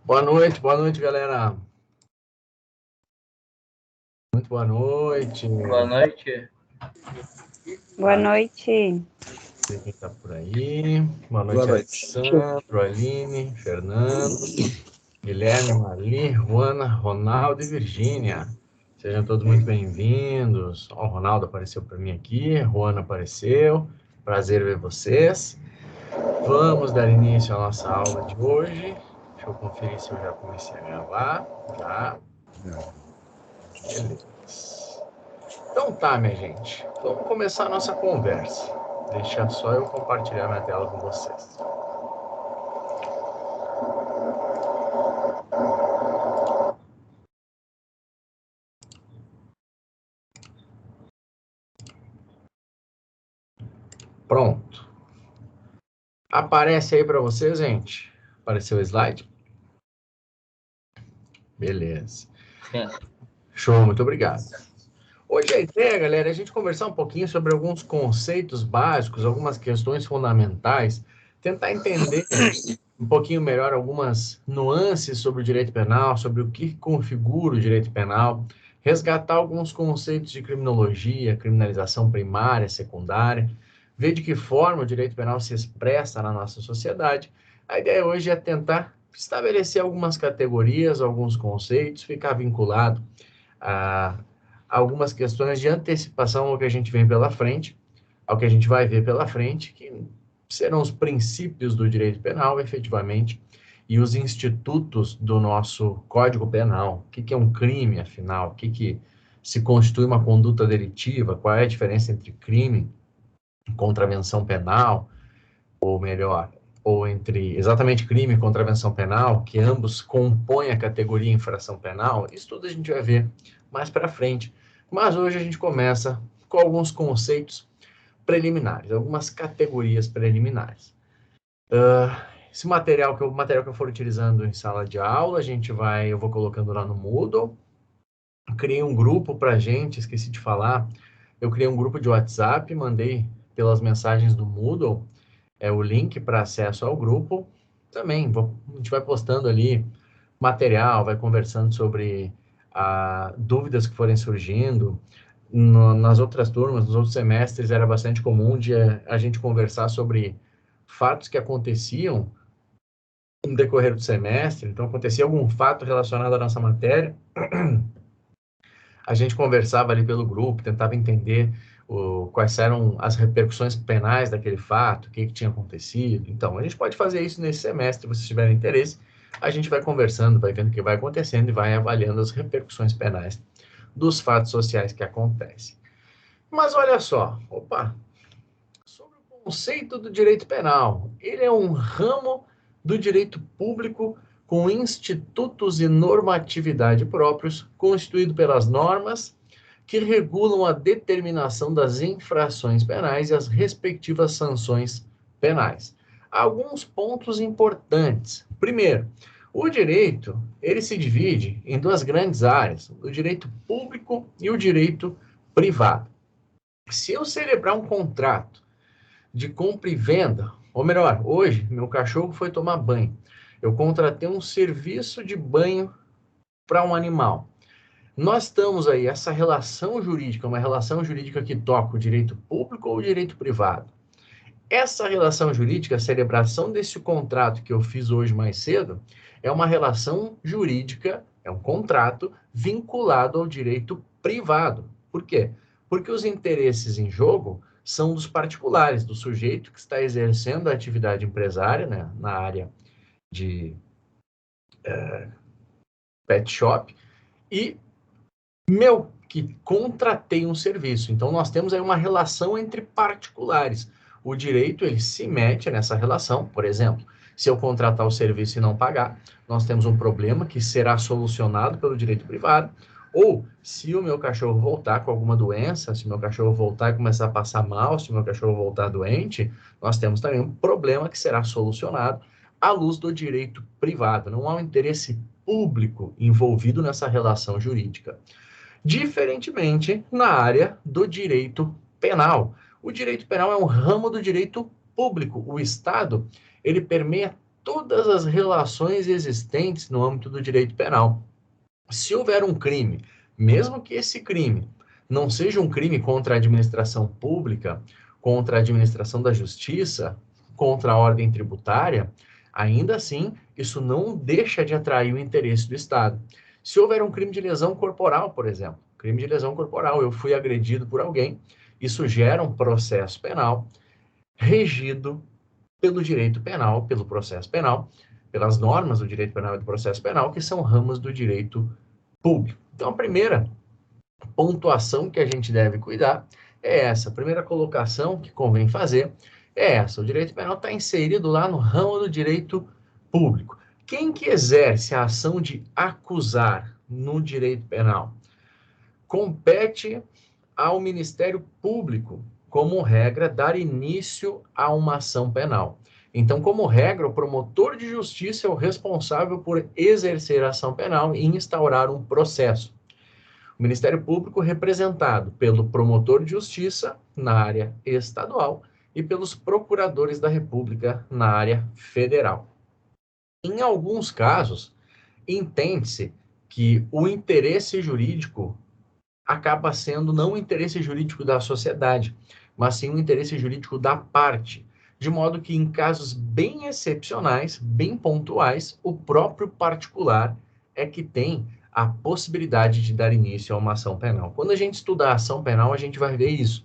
Boa noite, galera. Muito boa noite. Boa noite. Boa noite. Quem está por aí? Boa noite, Alessandro, Aline, Fernando, Guilherme, Marli, Juana, Ronaldo e Virgínia. Sejam todos muito bem-vindos. Ó, o Ronaldo apareceu para mim aqui, Juana apareceu. Prazer ver vocês. Vamos dar início à nossa aula de hoje. Deixa eu conferir se eu já comecei a gravar. Já. Beleza. Então tá, minha gente. Vamos começar a nossa conversa. Deixa só eu compartilhar minha tela com vocês. Pronto. Aparece aí para vocês, gente? Apareceu o slide? Beleza. Sim. Show, muito obrigado. Hoje a ideia, galera, é a gente conversar um pouquinho sobre alguns conceitos básicos, algumas questões fundamentais, tentar entender um pouquinho melhor algumas nuances sobre o direito penal, sobre o que configura o direito penal, resgatar alguns conceitos de criminologia, criminalização primária, secundária, ver de que forma o direito penal se expressa na nossa sociedade. A ideia hoje é tentar estabelecer algumas categorias, alguns conceitos, ficar vinculado a algumas questões de antecipação ao que a gente vem pela frente, ao que a gente vai ver pela frente, que serão os princípios do direito penal, efetivamente, e os institutos do nosso Código Penal. O que é um crime, afinal? O que se constitui uma conduta delitiva? Qual é a diferença entre crime e contravenção penal? Ou melhor, ou entre exatamente crime e contravenção penal, que ambos compõem a categoria infração penal? Isso tudo a gente vai ver mais para frente. Mas hoje a gente começa com alguns conceitos preliminares, algumas categorias preliminares. Esse material que eu for utilizando em sala de aula, eu vou colocando lá no Moodle. Eu criei um grupo para gente, esqueci de falar. Eu criei um grupo de WhatsApp, mandei pelas mensagens do Moodle o link para acesso ao grupo. Também a gente vai postando ali material, vai conversando sobre dúvidas que forem surgindo. Nas outras turmas, nos outros semestres, era bastante comum de a gente conversar sobre fatos que aconteciam no decorrer do semestre. Então, acontecia algum fato relacionado à nossa matéria, a gente conversava ali pelo grupo, tentava entender quais eram as repercussões penais daquele fato, o que tinha acontecido. Então, a gente pode fazer isso nesse semestre, se vocês tiverem interesse. A gente vai conversando, vai vendo o que vai acontecendo e vai avaliando as repercussões penais dos fatos sociais que acontecem. Mas olha só, sobre o conceito do direito penal. Ele é um ramo do direito público com institutos e normatividade próprios, constituído pelas normas que regulam a determinação das infrações penais e as respectivas sanções penais. Alguns pontos importantes. Primeiro, o direito, ele se divide em duas grandes áreas, o direito público e o direito privado. Se eu celebrar um contrato de compra e venda, ou melhor, hoje meu cachorro foi tomar banho, eu contratei um serviço de banho para um animal. Nós estamos aí, essa relação jurídica, uma relação jurídica que toca o direito público ou o direito privado? Essa relação jurídica, a celebração desse contrato que eu fiz hoje mais cedo, é uma relação jurídica, é um contrato vinculado ao direito privado. Por quê? Porque os interesses em jogo são dos particulares, do sujeito que está exercendo a atividade empresária, né, na área de pet shop, e meu, que contratei um serviço. Então, nós temos aí uma relação entre particulares. O direito, ele se mete nessa relação. Por exemplo, se eu contratar o serviço e não pagar, nós temos um problema que será solucionado pelo direito privado. Ou, se o meu cachorro voltar com alguma doença, se o meu cachorro voltar e começar a passar mal, se o meu cachorro voltar doente, nós temos também um problema que será solucionado à luz do direito privado. Não há um interesse público envolvido nessa relação jurídica. Diferentemente na área do direito penal. O direito penal é um ramo do direito público. O Estado, ele permeia todas as relações existentes no âmbito do direito penal. Se houver um crime, mesmo que esse crime não seja um crime contra a administração pública, contra a administração da justiça, contra a ordem tributária, ainda assim, isso não deixa de atrair o interesse do Estado. Se houver um crime de lesão corporal, por exemplo, crime de lesão corporal, eu fui agredido por alguém, isso gera um processo penal regido pelo direito penal, pelo processo penal, pelas normas do direito penal e do processo penal, que são ramos do direito público. Então, a primeira pontuação que a gente deve cuidar é essa. A primeira colocação que convém fazer é essa. O direito penal está inserido lá no ramo do direito público. Quem que exerce a ação de acusar no direito penal? Compete ao Ministério Público, como regra, dar início a uma ação penal. Então, como regra, o promotor de justiça é o responsável por exercer a ação penal e instaurar um processo. O Ministério Público representado pelo promotor de justiça na área estadual e pelos procuradores da República na área federal. Em alguns casos, entende-se que o interesse jurídico acaba sendo não o interesse jurídico da sociedade, mas sim o interesse jurídico da parte, de modo que em casos bem excepcionais, bem pontuais, o próprio particular é que tem a possibilidade de dar início a uma ação penal. Quando a gente estudar a ação penal, a gente vai ver isso.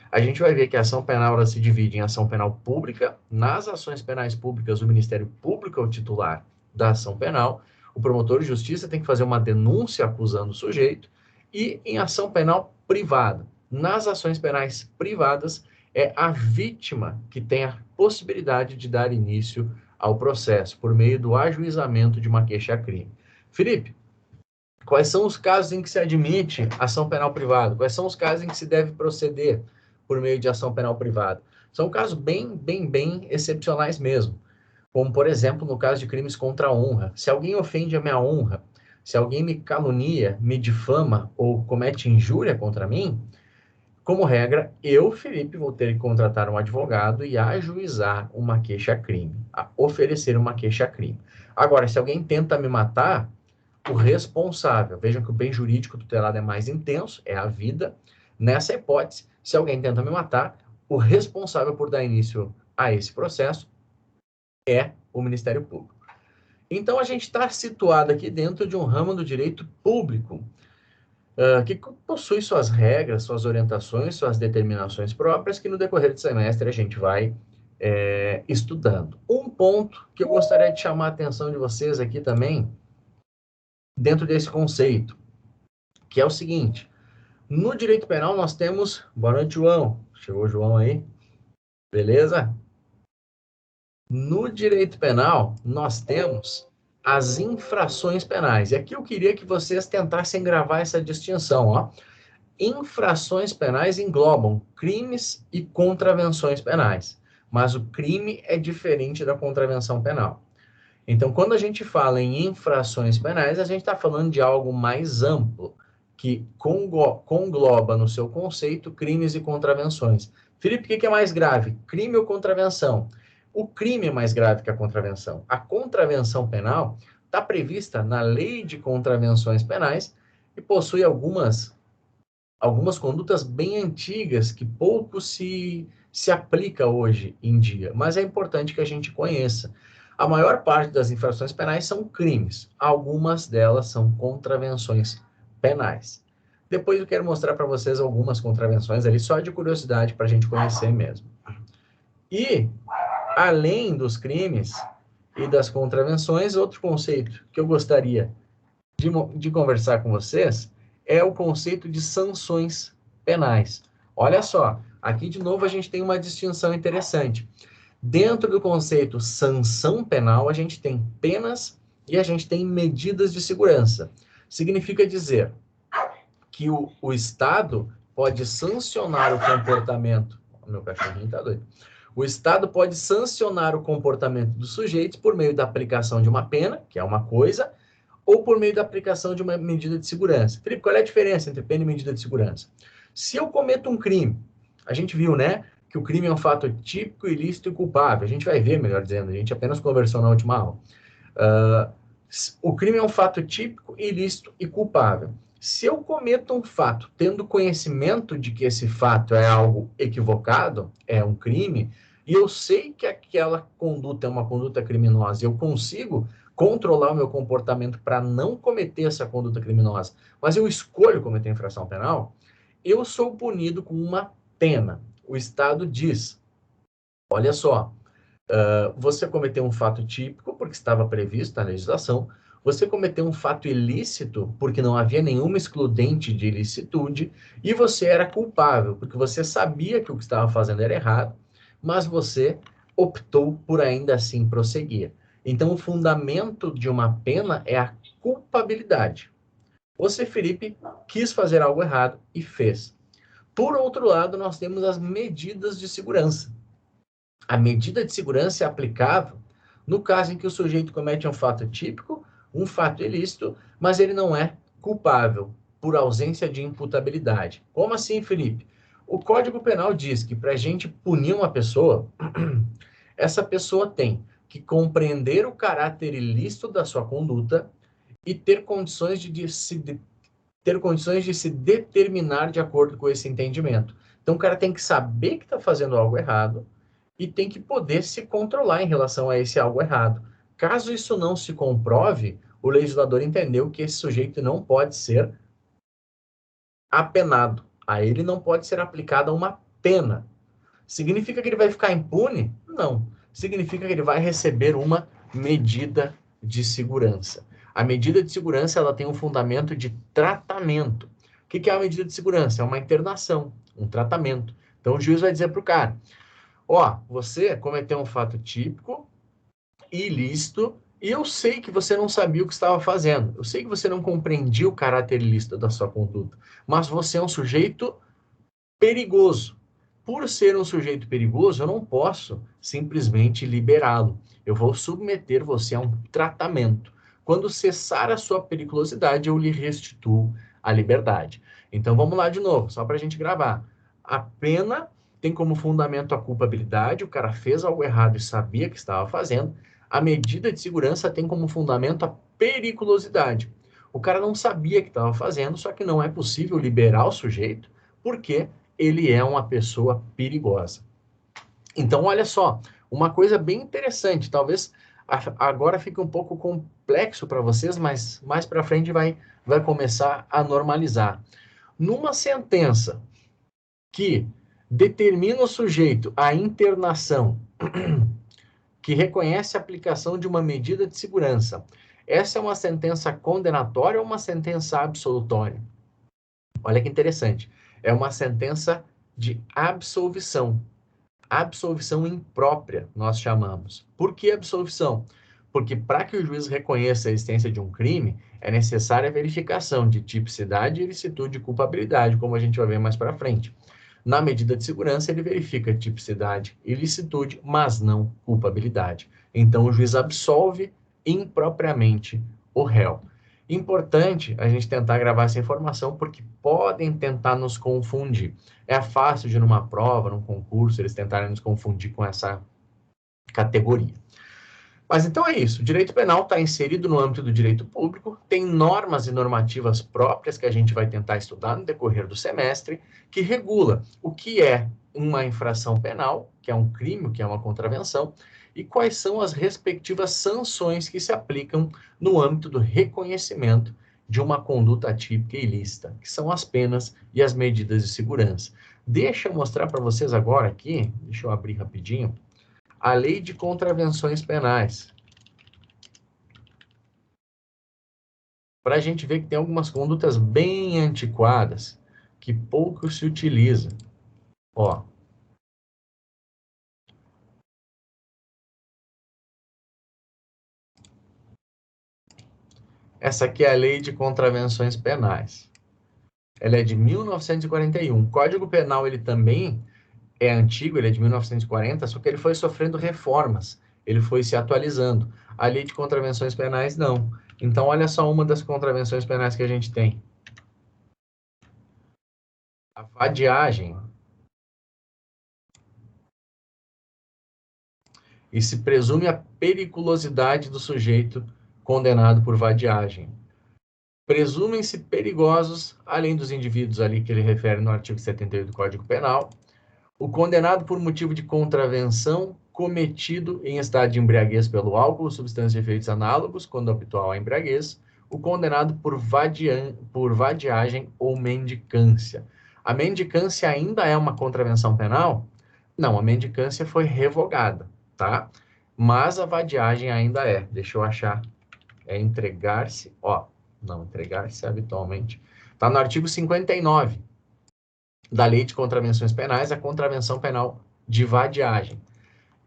A gente vai ver que a ação penal ela se divide em ação penal pública. Nas ações penais públicas, o Ministério Público é o titular da ação penal. O promotor de justiça tem que fazer uma denúncia acusando o sujeito. E em ação penal privada. Nas ações penais privadas, é a vítima que tem a possibilidade de dar início ao processo, por meio do ajuizamento de uma queixa-crime. Felipe, quais são os casos em que se admite ação penal privada? Quais são os casos em que se deve proceder por meio de ação penal privada? São casos bem excepcionais mesmo. Como, por exemplo, no caso de crimes contra a honra. Se alguém ofende a minha honra, se alguém me calunia, me difama ou comete injúria contra mim, como regra, eu, Felipe, vou ter que contratar um advogado e ajuizar uma queixa-crime, oferecer uma queixa-crime. Agora, se alguém tenta me matar, o responsável, vejam que o bem jurídico tutelado é mais intenso, é a vida. Nessa hipótese, se alguém tenta me matar, o responsável por dar início a esse processo é o Ministério Público. Então, a gente está situado aqui dentro de um ramo do direito público, que possui suas regras, suas orientações, suas determinações próprias, que no decorrer do semestre a gente vai estudando. Um ponto que eu gostaria de chamar a atenção de vocês aqui também, dentro desse conceito, que é o seguinte: no direito penal nós temos... Boa noite, João. Chegou o João aí? Beleza? No direito penal, nós temos as infrações penais. E aqui eu queria que vocês tentassem gravar essa distinção, ó. Infrações penais englobam crimes e contravenções penais, mas o crime é diferente da contravenção penal. Então, quando a gente fala em infrações penais, a gente está falando de algo mais amplo, que congloba no seu conceito crimes e contravenções. Felipe, o que é mais grave? Crime ou contravenção? O crime é mais grave que a contravenção. A contravenção penal está prevista na Lei de Contravenções Penais e possui algumas condutas bem antigas que pouco se aplica hoje em dia, mas é importante que a gente conheça. A maior parte das infrações penais são crimes, algumas delas são contravenções penais. Depois eu quero mostrar para vocês algumas contravenções ali, só de curiosidade, para a gente conhecer mesmo. E, além dos crimes e das contravenções, outro conceito que eu gostaria de conversar com vocês é o conceito de sanções penais. Olha só, aqui de novo a gente tem uma distinção interessante. Dentro do conceito sanção penal, a gente tem penas e a gente tem medidas de segurança. Significa dizer que o Estado pode sancionar o comportamento... Meu cachorrinho tá doido. O Estado pode sancionar o comportamento dos sujeitos por meio da aplicação de uma pena, que é uma coisa, ou por meio da aplicação de uma medida de segurança. Felipe, qual é a diferença entre pena e medida de segurança? Se eu cometo um crime, a gente viu, né, que o crime é um fato típico, ilícito e culpável. A gente vai ver, melhor dizendo, a gente apenas conversou na última aula. O crime é um fato típico, ilícito e culpável. Se eu cometo um fato tendo conhecimento de que esse fato é algo equivocado, é um crime, e eu sei que aquela conduta é uma conduta criminosa, e eu consigo controlar o meu comportamento para não cometer essa conduta criminosa, mas eu escolho cometer infração penal, eu sou punido com uma pena. O Estado diz, olha só, você cometeu um fato típico, porque estava previsto na legislação, você cometeu um fato ilícito, porque não havia nenhuma excludente de ilicitude, e você era culpável, porque você sabia que o que estava fazendo era errado, mas você optou por ainda assim prosseguir. Então, o fundamento de uma pena é a culpabilidade. Você, Felipe, quis fazer algo errado e fez. Por outro lado, nós temos as medidas de segurança. A medida de segurança é aplicável no caso em que o sujeito comete um fato típico, um fato ilícito, mas ele não é culpável por ausência de imputabilidade. Como assim, Felipe? O Código Penal diz que para a gente punir uma pessoa, essa pessoa tem que compreender o caráter ilícito da sua conduta e ter condições de se determinar de acordo com esse entendimento. Então, o cara tem que saber que está fazendo algo errado e tem que poder se controlar em relação a esse algo errado. Caso isso não se comprove, o legislador entendeu que esse sujeito não pode ser apenado. A ele não pode ser aplicada uma pena. Significa que ele vai ficar impune? Não. Significa que ele vai receber uma medida de segurança. A medida de segurança ela tem um fundamento de tratamento. O que é a medida de segurança? É uma internação, um tratamento. Então o juiz vai dizer para o cara, você cometeu um fato típico, ilícito, e eu sei que você não sabia o que estava fazendo. Eu sei que você não compreendia o caráter ilícito da sua conduta, mas você é um sujeito perigoso. Por ser um sujeito perigoso, eu não posso simplesmente liberá-lo. Eu vou submeter você a um tratamento. Quando cessar a sua periculosidade, eu lhe restituo a liberdade. Então, vamos lá de novo, só para a gente gravar. A pena tem como fundamento a culpabilidade, o cara fez algo errado e sabia que estava fazendo. A medida de segurança tem como fundamento a periculosidade. O cara não sabia que estava fazendo, só que não é possível liberar o sujeito, porque ele é uma pessoa perigosa. Então, olha só, uma coisa bem interessante, talvez agora fique um pouco complexo para vocês, mas mais para frente vai começar a normalizar. Numa sentença que determina o sujeito a internação, que reconhece a aplicação de uma medida de segurança, essa é uma sentença condenatória ou uma sentença absolutória? Olha que interessante. É uma sentença de absolvição. Absolvição imprópria, nós chamamos. Por que absolvição? Porque para que o juiz reconheça a existência de um crime, é necessária a verificação de tipicidade, ilicitude e culpabilidade, como a gente vai ver mais para frente. Na medida de segurança, ele verifica tipicidade e ilicitude, mas não culpabilidade. Então, o juiz absolve impropriamente o réu. Importante a gente tentar gravar essa informação, porque podem tentar nos confundir. É fácil de, numa prova, num concurso, eles tentarem nos confundir com essa categoria. Mas então é isso. O direito penal está inserido no âmbito do direito público, tem normas e normativas próprias que a gente vai tentar estudar no decorrer do semestre, que regula o que é uma infração penal, que é um crime, que é uma contravenção, e quais são as respectivas sanções que se aplicam no âmbito do reconhecimento de uma conduta atípica e ilícita, que são as penas e as medidas de segurança. Deixa eu mostrar para vocês agora aqui, deixa eu abrir rapidinho, a Lei de Contravenções Penais. Para a gente ver que tem algumas condutas bem antiquadas, que pouco se utiliza. Ó. Essa aqui é a Lei de Contravenções Penais. Ela é de 1941. O Código Penal, ele também é antigo, ele é de 1940, só que ele foi sofrendo reformas, ele foi se atualizando. A Lei de Contravenções Penais, não. Então, olha só uma das contravenções penais que a gente tem. A vadiagem. e se presume a periculosidade do sujeito condenado por vadiagem. Presumem-se perigosos, além dos indivíduos ali que ele refere no artigo 78 do Código Penal, o condenado por motivo de contravenção cometido em estado de embriaguez pelo álcool, substâncias de efeitos análogos, quando habitual à embriaguez, o condenado por vadiagem ou mendicância. A mendicância ainda é uma contravenção penal? Não, a mendicância foi revogada, tá? Mas a vadiagem ainda é. Deixa eu achar. É entregar-se, não, entregar-se habitualmente. Está no artigo 59 da Lei de Contravenções Penais, a contravenção penal de vadiagem.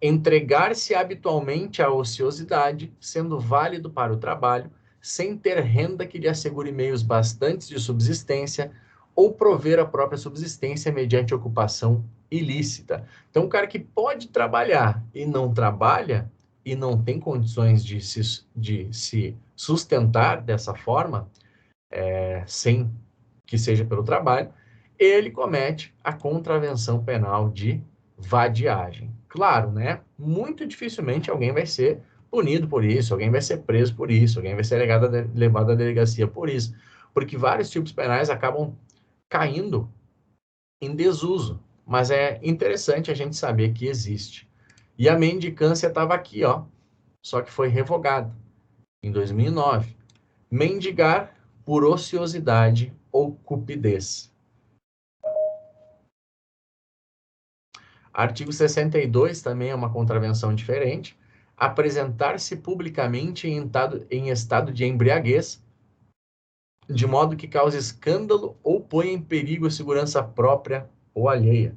Entregar-se habitualmente à ociosidade, sendo válido para o trabalho, sem ter renda que lhe assegure meios bastantes de subsistência ou prover a própria subsistência mediante ocupação ilícita. Então, o cara que pode trabalhar e não trabalha e não tem condições de se sustentar dessa forma, sem que seja pelo trabalho, ele comete a contravenção penal de vadiagem. Claro, né? Muito dificilmente alguém vai ser punido por isso, alguém vai ser preso por isso, alguém vai ser levado à delegacia por isso, porque vários tipos penais acabam caindo em desuso, mas é interessante a gente saber que existe. E a mendicância estava aqui, só que foi revogada em 2009. Mendigar por ociosidade ou cupidez. Artigo 62 também é uma contravenção diferente. Apresentar-se publicamente em estado de embriaguez, de modo que cause escândalo ou ponha em perigo a segurança própria ou alheia.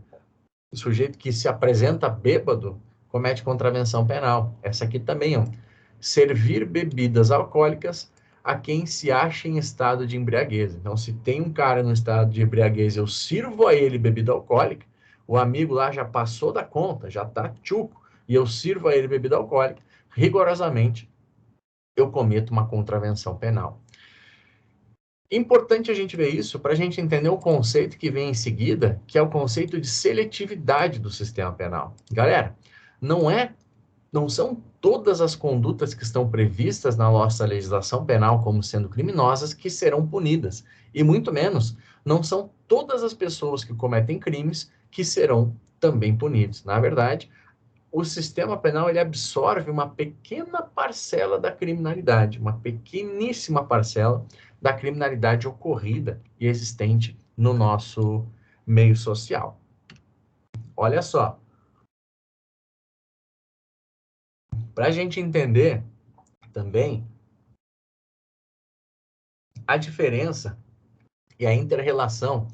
O sujeito que se apresenta bêbado comete contravenção penal. Essa aqui também é servir bebidas alcoólicas a quem se acha em estado de embriaguez. Então, se tem um cara no estado de embriaguez, eu sirvo a ele bebida alcoólica, o amigo lá já passou da conta, já tá tchuco, e eu sirvo a ele bebida alcoólica, rigorosamente, eu cometo uma contravenção penal. Importante a gente ver isso para a gente entender o conceito que vem em seguida, que é o conceito de seletividade do sistema penal. Galera, não são todas as condutas que estão previstas na nossa legislação penal como sendo criminosas que serão punidas. E muito menos, não são todas as pessoas que cometem crimes que serão também punidos. Na verdade, o sistema penal ele absorve uma pequena parcela da criminalidade, uma pequeníssima parcela da criminalidade ocorrida e existente no nosso meio social. Olha só. Para a gente entender também a diferença e a inter-relação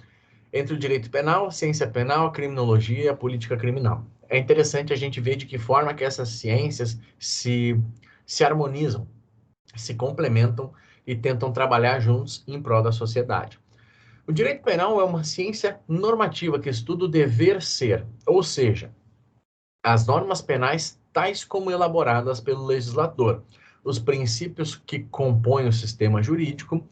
entre o direito penal, a ciência penal, a criminologia e a política criminal. É interessante a gente ver de que forma que essas ciências se harmonizam, se complementam e tentam trabalhar juntos em prol da sociedade. O direito penal é uma ciência normativa que estuda o dever ser, ou seja, as normas penais tais como elaboradas pelo legislador, os princípios que compõem o sistema jurídico,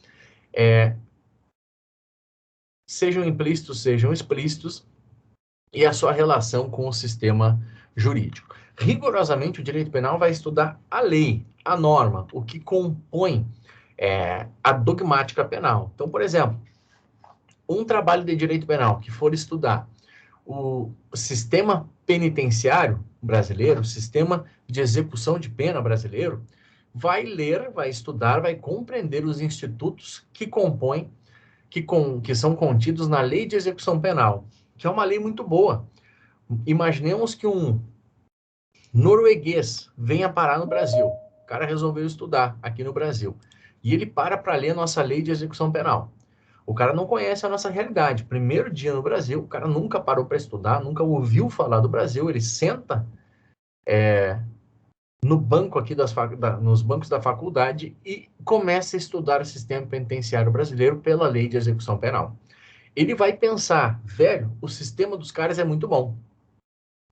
sejam implícitos, sejam explícitos, e a sua relação com o sistema jurídico. Rigorosamente, o direito penal vai estudar a lei, a norma, o que compõe a dogmática penal. Então, por exemplo, um trabalho de direito penal que for estudar o sistema penitenciário brasileiro, o sistema de execução de pena brasileiro, vai ler, vai estudar, vai compreender os institutos que compõem, que são contidos na Lei de Execução Penal, que é uma lei muito boa. Imaginemos que um norueguês venha parar no Brasil. O cara resolveu estudar aqui no Brasil. E ele para ler a nossa Lei de Execução Penal. O cara não conhece a nossa realidade. Primeiro dia no Brasil, o cara nunca parou para estudar, nunca ouviu falar do Brasil. Ele senta no banco aqui nos bancos da faculdade e começa a estudar o sistema penitenciário brasileiro pela Lei de Execução Penal. Ele vai pensar, velho, o sistema dos caras é muito bom.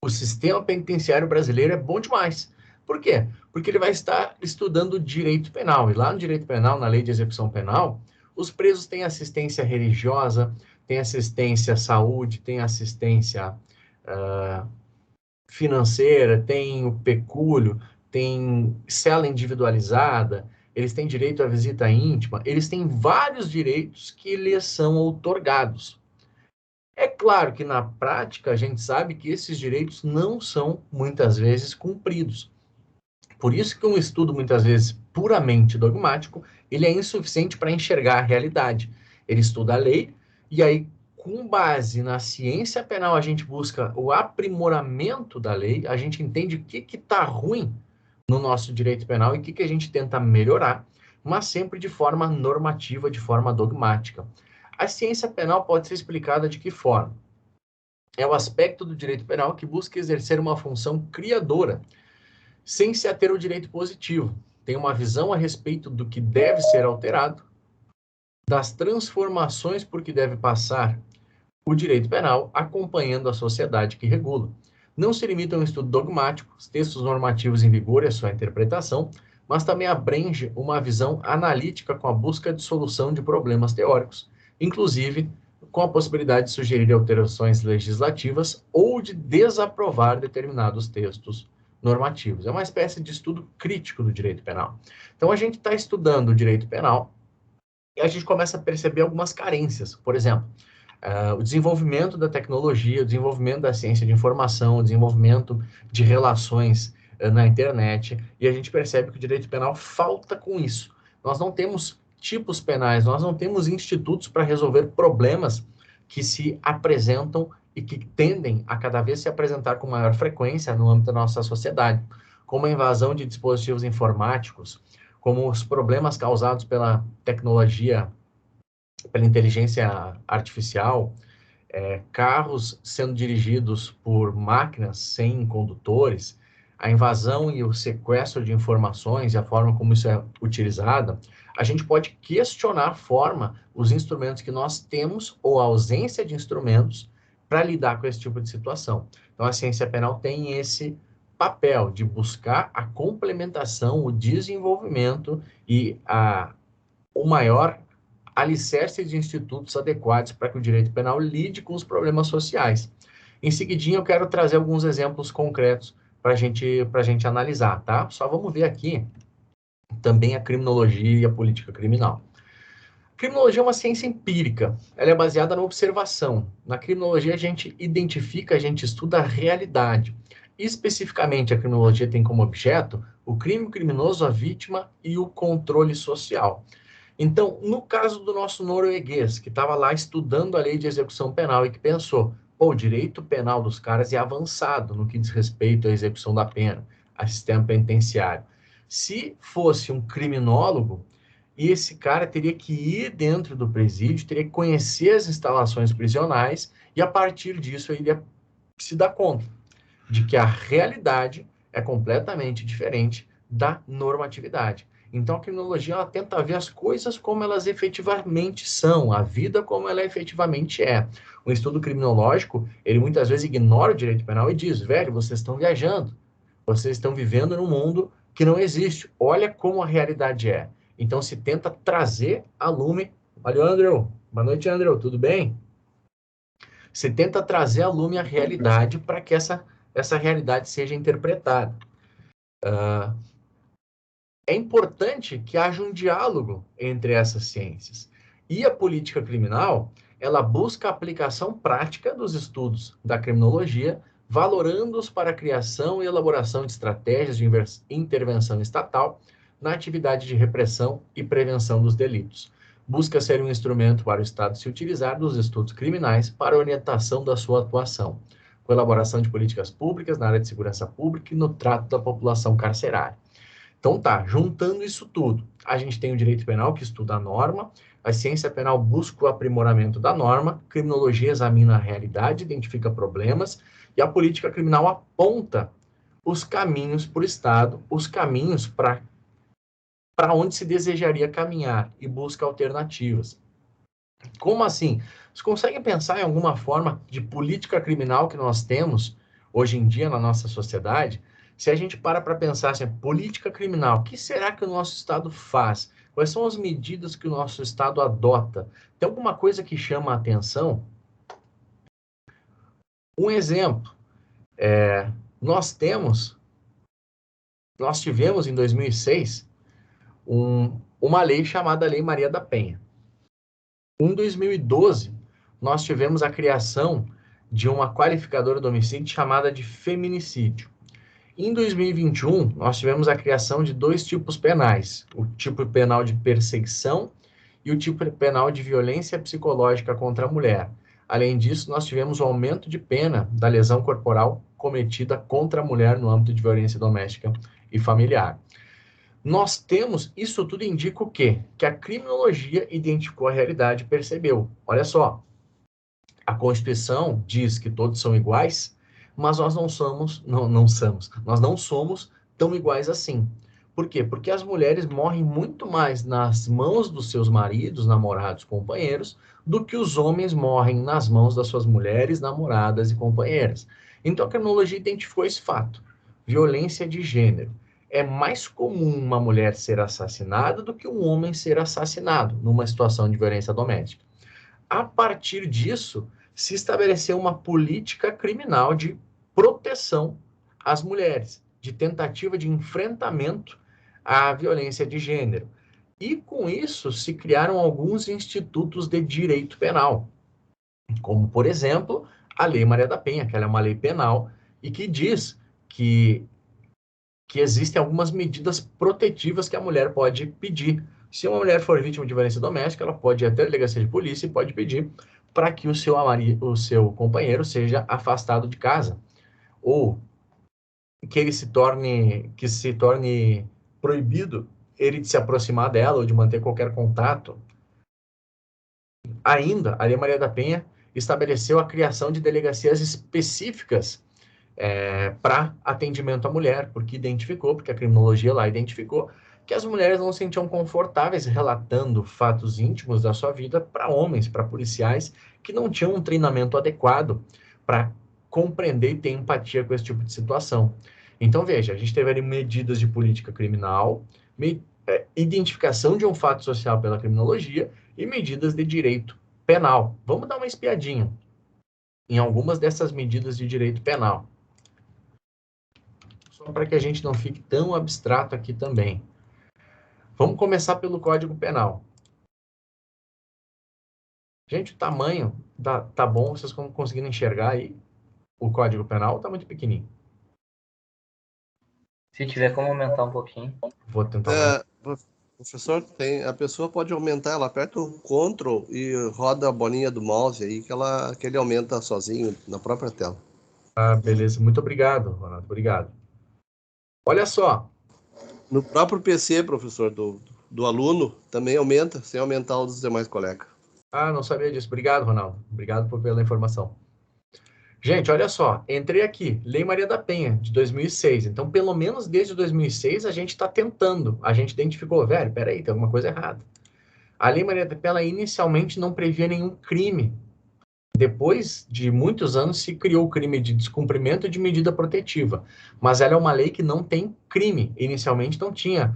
O sistema penitenciário brasileiro é bom demais. Por quê? Porque ele vai estar estudando direito penal. E lá no direito penal, na Lei de Execução Penal, os presos têm assistência religiosa, têm assistência à saúde, têm assistência financeira, tem o pecúlio, tem cela individualizada, eles têm direito à visita íntima, eles têm vários direitos que lhes são outorgados. É claro que na prática a gente sabe que esses direitos não são muitas vezes cumpridos. Por isso que um estudo muitas vezes puramente dogmático, ele é insuficiente para enxergar a realidade. Ele estuda a lei e aí com base na ciência penal a gente busca o aprimoramento da lei, a gente entende o que está ruim no nosso direito penal e o que a gente tenta melhorar, mas sempre de forma normativa, de forma dogmática. A ciência penal pode ser explicada de que forma? É o aspecto do direito penal que busca exercer uma função criadora, sem se ater ao direito positivo. Tem uma visão a respeito do que deve ser alterado, das transformações por que deve passar o direito penal, acompanhando a sociedade que regula. Não se limita a um estudo dogmático, os textos normativos em vigor e a sua interpretação, mas também abrange uma visão analítica com a busca de solução de problemas teóricos, inclusive com a possibilidade de sugerir alterações legislativas ou de desaprovar determinados textos normativos. É uma espécie de estudo crítico do direito penal. Então, a gente está estudando o direito penal e a gente começa a perceber algumas carências. Por exemplo, o desenvolvimento da tecnologia, o desenvolvimento da ciência de informação, o desenvolvimento de relações na internet, e a gente percebe que o direito penal falta com isso. Nós não temos tipos penais, nós não temos institutos para resolver problemas que se apresentam e que tendem a cada vez se apresentar com maior frequência no âmbito da nossa sociedade, como a invasão de dispositivos informáticos, como os problemas causados pela tecnologia, pela inteligência artificial, carros sendo dirigidos por máquinas sem condutores, a invasão e o sequestro de informações e a forma como isso é utilizada, a gente pode questionar a forma, os instrumentos que nós temos ou a ausência de instrumentos para lidar com esse tipo de situação. Então, a ciência penal tem esse papel de buscar a complementação, o desenvolvimento e o maior alicerce de institutos adequados para que o direito penal lide com os problemas sociais. Em seguidinho, eu quero trazer alguns exemplos concretos para a gente analisar, tá? Só vamos ver aqui também a criminologia e a política criminal. A criminologia é uma ciência empírica, ela é baseada na observação. Na criminologia, a gente identifica, a gente estuda a realidade. Especificamente, a criminologia tem como objeto o crime criminoso, a vítima e o controle social. Então, no caso do nosso norueguês, que estava lá estudando a lei de execução penal e que pensou, pô, o direito penal dos caras é avançado no que diz respeito à execução da pena, a sistema penitenciário. Se fosse um criminólogo, esse cara teria que ir dentro do presídio, teria que conhecer as instalações prisionais e, a partir disso, ele ia se dar conta de que a realidade é completamente diferente da normatividade. Então, a criminologia ela tenta ver as coisas como elas efetivamente são, a vida como ela efetivamente é. O estudo criminológico, ele muitas vezes ignora o direito penal e diz, velho, vocês estão viajando, vocês estão vivendo num mundo que não existe. Olha como a realidade é. Então, se tenta trazer a lume... Olha, Andrew. Boa noite, Andrew. Tudo bem? Se tenta trazer a lume a realidade para que essa realidade seja interpretada. É importante que haja um diálogo entre essas ciências. E a política criminal, ela busca a aplicação prática dos estudos da criminologia, valorando-os para a criação e elaboração de estratégias de intervenção estatal na atividade de repressão e prevenção dos delitos. Busca ser um instrumento para o Estado se utilizar dos estudos criminais para a orientação da sua atuação, com elaboração de políticas públicas na área de segurança pública e no trato da população carcerária. Então tá, juntando isso tudo, a gente tem o direito penal que estuda a norma, a ciência penal busca o aprimoramento da norma, criminologia examina a realidade, identifica problemas, e a política criminal aponta os caminhos para o Estado, os caminhos para onde se desejaria caminhar e busca alternativas. Como assim? Vocês conseguem pensar em alguma forma de política criminal que nós temos hoje em dia na nossa sociedade? Se a gente para pensar assim, política criminal, o que será que o nosso Estado faz? Quais são as medidas que o nosso Estado adota? Tem alguma coisa que chama a atenção? Um exemplo, Nós tivemos em 2006 uma lei chamada Lei Maria da Penha. Em 2012, nós tivemos a criação de uma qualificadora do homicídio chamada de feminicídio. Em 2021, nós tivemos a criação de 2 tipos penais, o tipo penal de perseguição e o tipo penal de violência psicológica contra a mulher. Além disso, nós tivemos o aumento de pena da lesão corporal cometida contra a mulher no âmbito de violência doméstica e familiar. Nós temos, isso tudo indica o quê? Que a criminologia identificou a realidade e percebeu. Olha só, a Constituição diz que todos são iguais, mas nós nós não somos tão iguais assim. Por quê? Porque as mulheres morrem muito mais nas mãos dos seus maridos, namorados, companheiros, do que os homens morrem nas mãos das suas mulheres, namoradas e companheiras. Então a criminologia identificou esse fato. Violência de gênero. É mais comum uma mulher ser assassinada do que um homem ser assassinado numa situação de violência doméstica. A partir disso, se estabeleceu uma política criminal de proteção às mulheres, de tentativa de enfrentamento à violência de gênero. E com isso se criaram alguns institutos de direito penal, como, por exemplo, a Lei Maria da Penha, que ela é uma lei penal e que diz que existem algumas medidas protetivas que a mulher pode pedir. Se uma mulher for vítima de violência doméstica, ela pode ir até a delegacia de polícia e pode pedir para que o seu companheiro seja afastado de casa, ou que se torne proibido ele de se aproximar dela ou de manter qualquer contato. Ainda, a Lei Maria da Penha estabeleceu a criação de delegacias específicas para atendimento à mulher, porque a criminologia lá identificou que as mulheres não se sentiam confortáveis relatando fatos íntimos da sua vida para homens, para policiais, que não tinham um treinamento adequado para compreender e ter empatia com esse tipo de situação. Então, veja, a gente teve ali medidas de política criminal, identificação de um fato social pela criminologia e medidas de direito penal. Vamos dar uma espiadinha em algumas dessas medidas de direito penal, só para que a gente não fique tão abstrato aqui também. Vamos começar pelo Código Penal. Gente, o tamanho tá bom? Vocês estão conseguindo enxergar aí o Código Penal? Tá muito pequenininho. Se tiver como aumentar um pouquinho. Vou tentar. Professor, a pessoa pode aumentar, ela aperta o Ctrl e roda a bolinha do mouse aí que ele aumenta sozinho na própria tela. Ah, beleza. Muito obrigado, Ronaldo. Obrigado. Olha só. No próprio PC, professor, do aluno, também aumenta, sem aumentar o dos demais colegas. Ah, não sabia disso. Obrigado, Ronaldo. Obrigado pela informação. Gente, olha só. Entrei aqui. Lei Maria da Penha, de 2006. Então, pelo menos desde 2006, a gente está tentando. A gente identificou, velho, peraí, tem alguma coisa errada. A Lei Maria da Penha, ela inicialmente não previa nenhum crime. Depois de muitos anos, se criou o crime de descumprimento de medida protetiva. Mas ela é uma lei que não tem crime. Inicialmente não tinha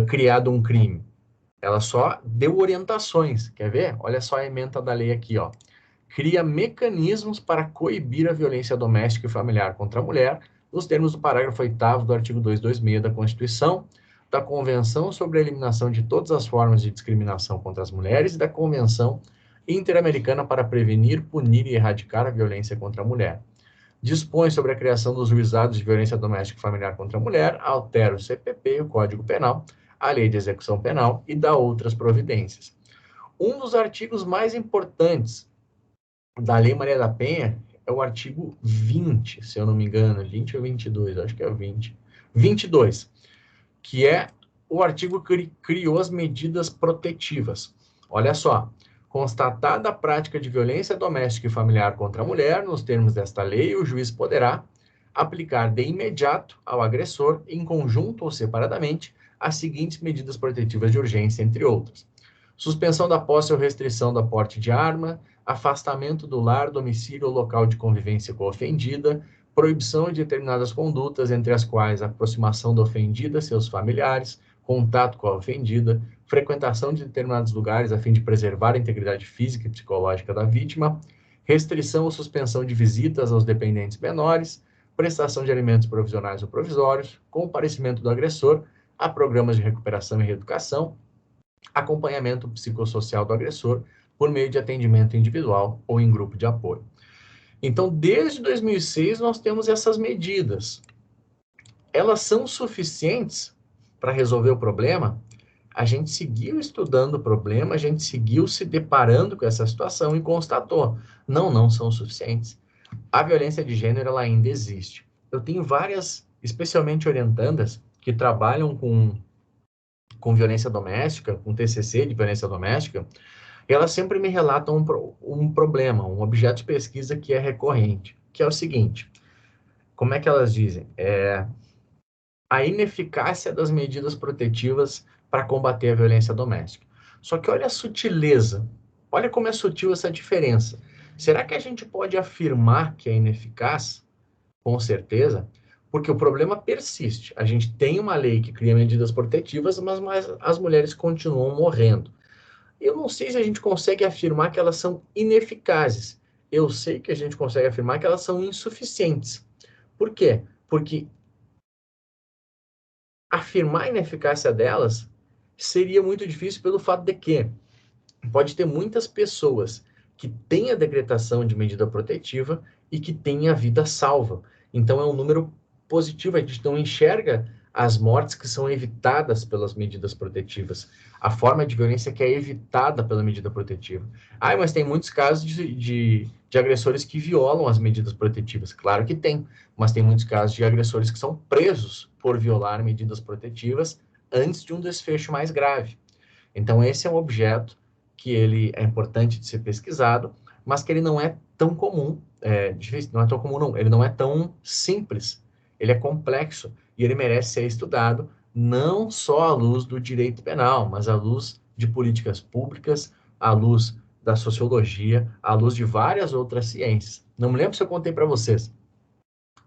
criado um crime. Ela só deu orientações. Quer ver? Olha só a ementa da lei aqui, ó. Cria mecanismos para coibir a violência doméstica e familiar contra a mulher, nos termos do parágrafo 8º do artigo 226 da Constituição, da Convenção sobre a Eliminação de Todas as Formas de Discriminação contra as Mulheres e da Convenção Interamericana para Prevenir, Punir e Erradicar a Violência contra a Mulher. Dispõe sobre a criação dos juizados de violência doméstica e familiar contra a mulher, altera o CPP, o Código Penal, a Lei de Execução Penal e dá outras providências. Um dos artigos mais importantes da Lei Maria da Penha é o artigo 20, se eu não me engano, 20 ou 22, acho que é o 20. 22, que é o artigo que criou as medidas protetivas. Olha só, constatada a prática de violência doméstica e familiar contra a mulher, nos termos desta lei, o juiz poderá aplicar de imediato ao agressor, em conjunto ou separadamente, as seguintes medidas protetivas de urgência, entre outras: suspensão da posse ou restrição da porte de arma, afastamento do lar, domicílio ou local de convivência com a ofendida, proibição de determinadas condutas, entre as quais a aproximação da ofendida, seus familiares, contato com a ofendida, frequentação de determinados lugares a fim de preservar a integridade física e psicológica da vítima, restrição ou suspensão de visitas aos dependentes menores, prestação de alimentos provisionais ou provisórios, comparecimento do agressor a programas de recuperação e reeducação, acompanhamento psicossocial do agressor por meio de atendimento individual ou em grupo de apoio. Então, desde 2006, nós temos essas medidas. Elas são suficientes para resolver o problema? A gente seguiu estudando o problema, a gente seguiu se deparando com essa situação e constatou. Não são suficientes. A violência de gênero, ela ainda existe. Eu tenho várias, especialmente orientandas, que trabalham com violência doméstica, com TCC de violência doméstica, e elas sempre me relatam um problema, um objeto de pesquisa que é recorrente, que é o seguinte: como é que elas dizem? A ineficácia das medidas protetivas para combater a violência doméstica. Só que olha a sutileza, olha como é sutil essa diferença. Será que a gente pode afirmar que é ineficaz? Com certeza, porque o problema persiste. A gente tem uma lei que cria medidas protetivas, mas as mulheres continuam morrendo. Eu não sei se a gente consegue afirmar que elas são ineficazes. Eu sei que a gente consegue afirmar que elas são insuficientes. Por quê? Porque afirmar a ineficácia delas seria muito difícil pelo fato de que pode ter muitas pessoas que têm a decretação de medida protetiva e que têm a vida salva. Então é um número positivo, a gente não enxerga as mortes que são evitadas pelas medidas protetivas, a forma de violência que é evitada pela medida protetiva. Mas tem muitos casos de agressores que violam as medidas protetivas. Claro que tem, mas tem muitos casos de agressores que são presos por violar medidas protetivas antes de um desfecho mais grave. Então esse é um objeto que ele é importante de ser pesquisado, mas que ele não é tão comum, difícil, não é tão comum não, ele não é tão simples, ele é complexo e ele merece ser estudado não só à luz do direito penal, mas à luz de políticas públicas, à luz da sociologia, à luz de várias outras ciências. Não me lembro se eu contei para vocês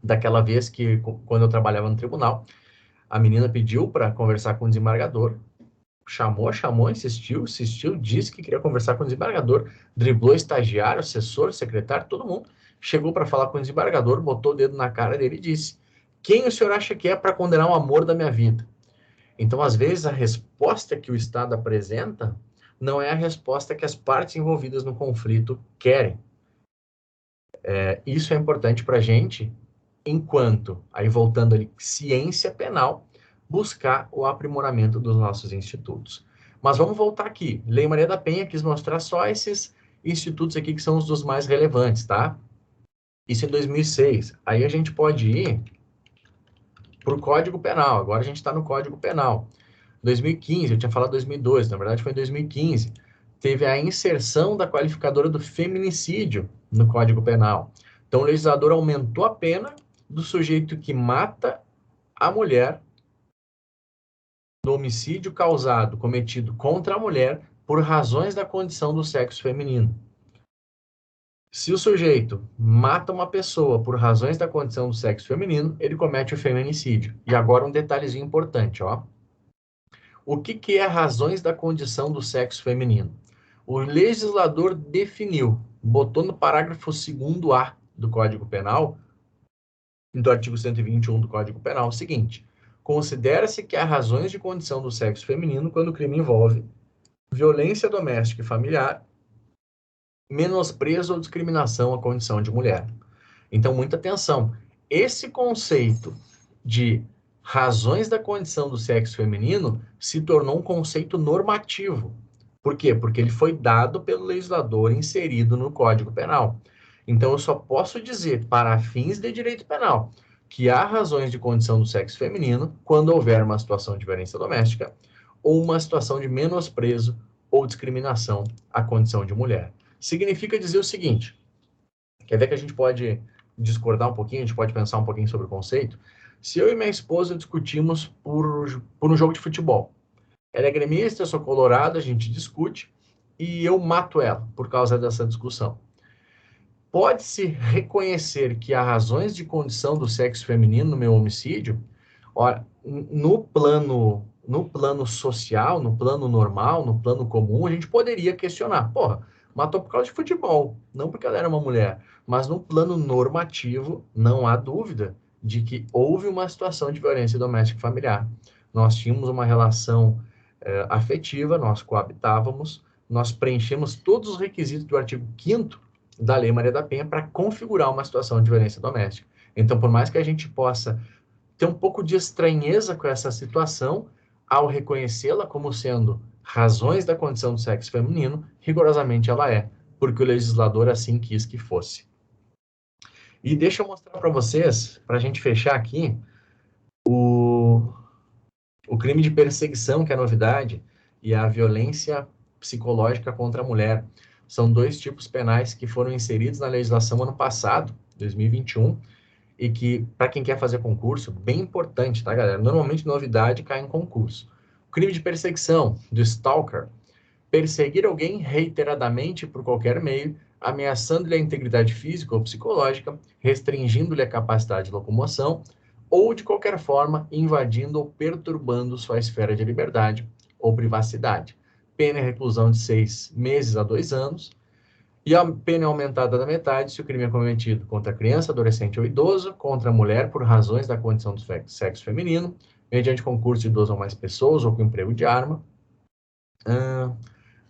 daquela vez que, quando eu trabalhava no tribunal, a menina pediu para conversar com o desembargador, chamou, insistiu, disse que queria conversar com o desembargador, driblou estagiário, assessor, secretário, todo mundo, chegou para falar com o desembargador, botou o dedo na cara dele e disse: quem o senhor acha que é para condenar o amor da minha vida? Então, às vezes, a resposta que o Estado apresenta não é a resposta que as partes envolvidas no conflito querem. Isso é importante para a gente, enquanto, aí voltando ali, ciência penal, buscar o aprimoramento dos nossos institutos. Mas vamos voltar aqui. Lei Maria da Penha quis mostrar só esses institutos aqui que são os dos mais relevantes, tá? Isso em 2006. Aí a gente pode ir para o Código Penal. Agora a gente está no Código Penal. 2015, eu tinha falado 2002, na verdade foi em 2015, teve a inserção da qualificadora do feminicídio no Código Penal. Então o legislador aumentou a pena do sujeito que mata a mulher do homicídio cometido contra a mulher por razões da condição do sexo feminino. Se o sujeito mata uma pessoa por razões da condição do sexo feminino, ele comete o feminicídio. E agora um detalhezinho importante, ó. O que é razões da condição do sexo feminino? O legislador definiu, botou no parágrafo 2º-A do Código Penal, do artigo 121 do Código Penal, o seguinte: considera-se que há razões de condição do sexo feminino quando o crime envolve violência doméstica e familiar, menosprezo ou discriminação à condição de mulher. Então, muita atenção. Esse conceito de razões da condição do sexo feminino se tornou um conceito normativo. Por quê? Porque ele foi dado pelo legislador inserido no Código Penal. Então, eu só posso dizer, para fins de direito penal, que há razões de condição do sexo feminino quando houver uma situação de violência doméstica ou uma situação de menosprezo ou discriminação à condição de mulher. Significa dizer o seguinte: quer ver que a gente pode discordar um pouquinho, a gente pode pensar um pouquinho sobre o conceito? Se eu e minha esposa discutimos por um jogo de futebol, ela é gremista, eu sou colorado, a gente discute e eu mato ela por causa dessa discussão. Pode-se reconhecer que há razões de condição do sexo feminino no meu homicídio? Ora, no plano social, no plano normal, no plano comum, a gente poderia questionar. Porra, Matou por causa de futebol, não porque ela era uma mulher. Mas no plano normativo, não há dúvida de que houve uma situação de violência doméstica familiar. Nós tínhamos uma relação afetiva, nós coabitávamos, nós preenchemos todos os requisitos do artigo 5º da Lei Maria da Penha para configurar uma situação de violência doméstica. Então, por mais que a gente possa ter um pouco de estranheza com essa situação, ao reconhecê-la como sendo razões da condição do sexo feminino, rigorosamente ela é, porque o legislador assim quis que fosse. E deixa eu mostrar para vocês, para a gente fechar aqui, o crime de perseguição, que é a novidade, e a violência psicológica contra a mulher. São 2 tipos penais que foram inseridos na legislação ano passado, 2021, e que, para quem quer fazer concurso, bem importante, tá, galera? Normalmente, novidade cai em concurso. O crime de perseguição, do stalker, perseguir alguém reiteradamente por qualquer meio, ameaçando-lhe a integridade física ou psicológica, restringindo-lhe a capacidade de locomoção, ou, de qualquer forma, invadindo ou perturbando sua esfera de liberdade ou privacidade. Pena é reclusão de 6 meses a 2 anos, e a pena é aumentada da metade se o crime é cometido contra criança, adolescente ou idoso, contra a mulher por razões da condição do sexo feminino, mediante concurso de 2 ou mais pessoas ou com emprego de arma.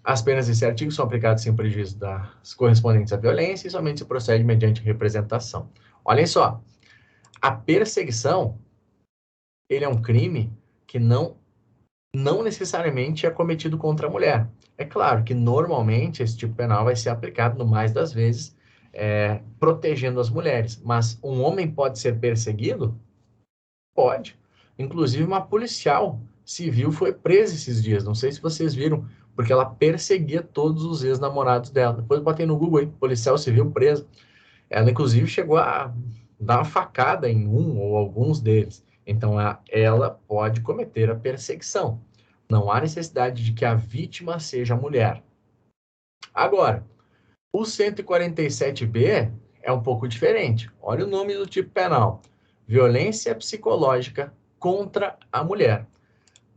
As penas desse artigo são aplicadas sem prejuízo das correspondentes à violência e somente se procede mediante representação. Olhem só, a perseguição, ele é um crime que não necessariamente é cometido contra a mulher. É claro que, normalmente, esse tipo penal vai ser aplicado, no mais das vezes, protegendo as mulheres. Mas um homem pode ser perseguido? Pode. Inclusive, uma policial civil foi presa esses dias. Não sei se vocês viram, porque ela perseguia todos os ex-namorados dela. Depois botei no Google aí, policial civil presa. Ela, inclusive, chegou a dar uma facada em um ou alguns deles. Então, ela pode cometer a perseguição. Não há necessidade de que a vítima seja a mulher. Agora, o 147B é um pouco diferente. Olha o nome do tipo penal. Violência psicológica contra a mulher.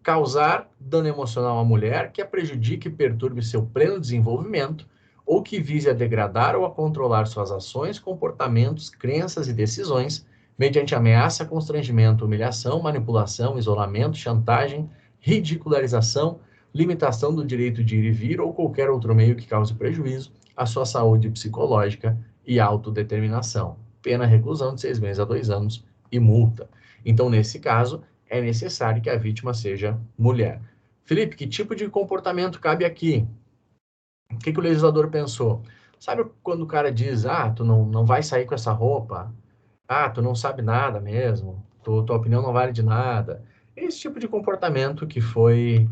Causar dano emocional à mulher que a prejudique e perturbe seu pleno desenvolvimento ou que vise a degradar ou a controlar suas ações, comportamentos, crenças e decisões mediante ameaça, constrangimento, humilhação, manipulação, isolamento, chantagem, ridicularização, limitação do direito de ir e vir ou qualquer outro meio que cause prejuízo à sua saúde psicológica e autodeterminação. Pena reclusão de 6 meses a 2 anos e multa. Então, nesse caso, é necessário que a vítima seja mulher. Felipe, que tipo de comportamento cabe aqui? O que o legislador pensou? Sabe quando o cara diz, tu não vai sair com essa roupa? Tu não sabe nada mesmo? Tua opinião não vale de nada? Esse tipo de comportamento que foi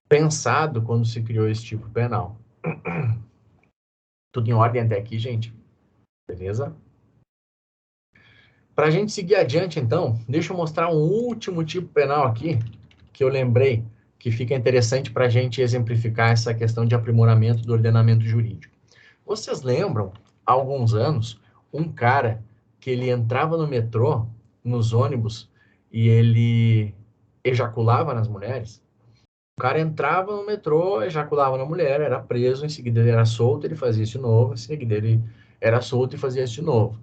pensado quando se criou esse tipo penal. Tudo em ordem até aqui, gente? Beleza? Para a gente seguir adiante, então, deixa eu mostrar um último tipo penal aqui, que eu lembrei, que fica interessante para a gente exemplificar essa questão de aprimoramento do ordenamento jurídico. Vocês lembram, há alguns anos, um cara que ele entrava no metrô, nos ônibus, e ele ejaculava nas mulheres? O cara entrava no metrô, ejaculava na mulher, era preso, em seguida ele era solto, ele fazia isso de novo, em seguida ele era solto e fazia isso de novo.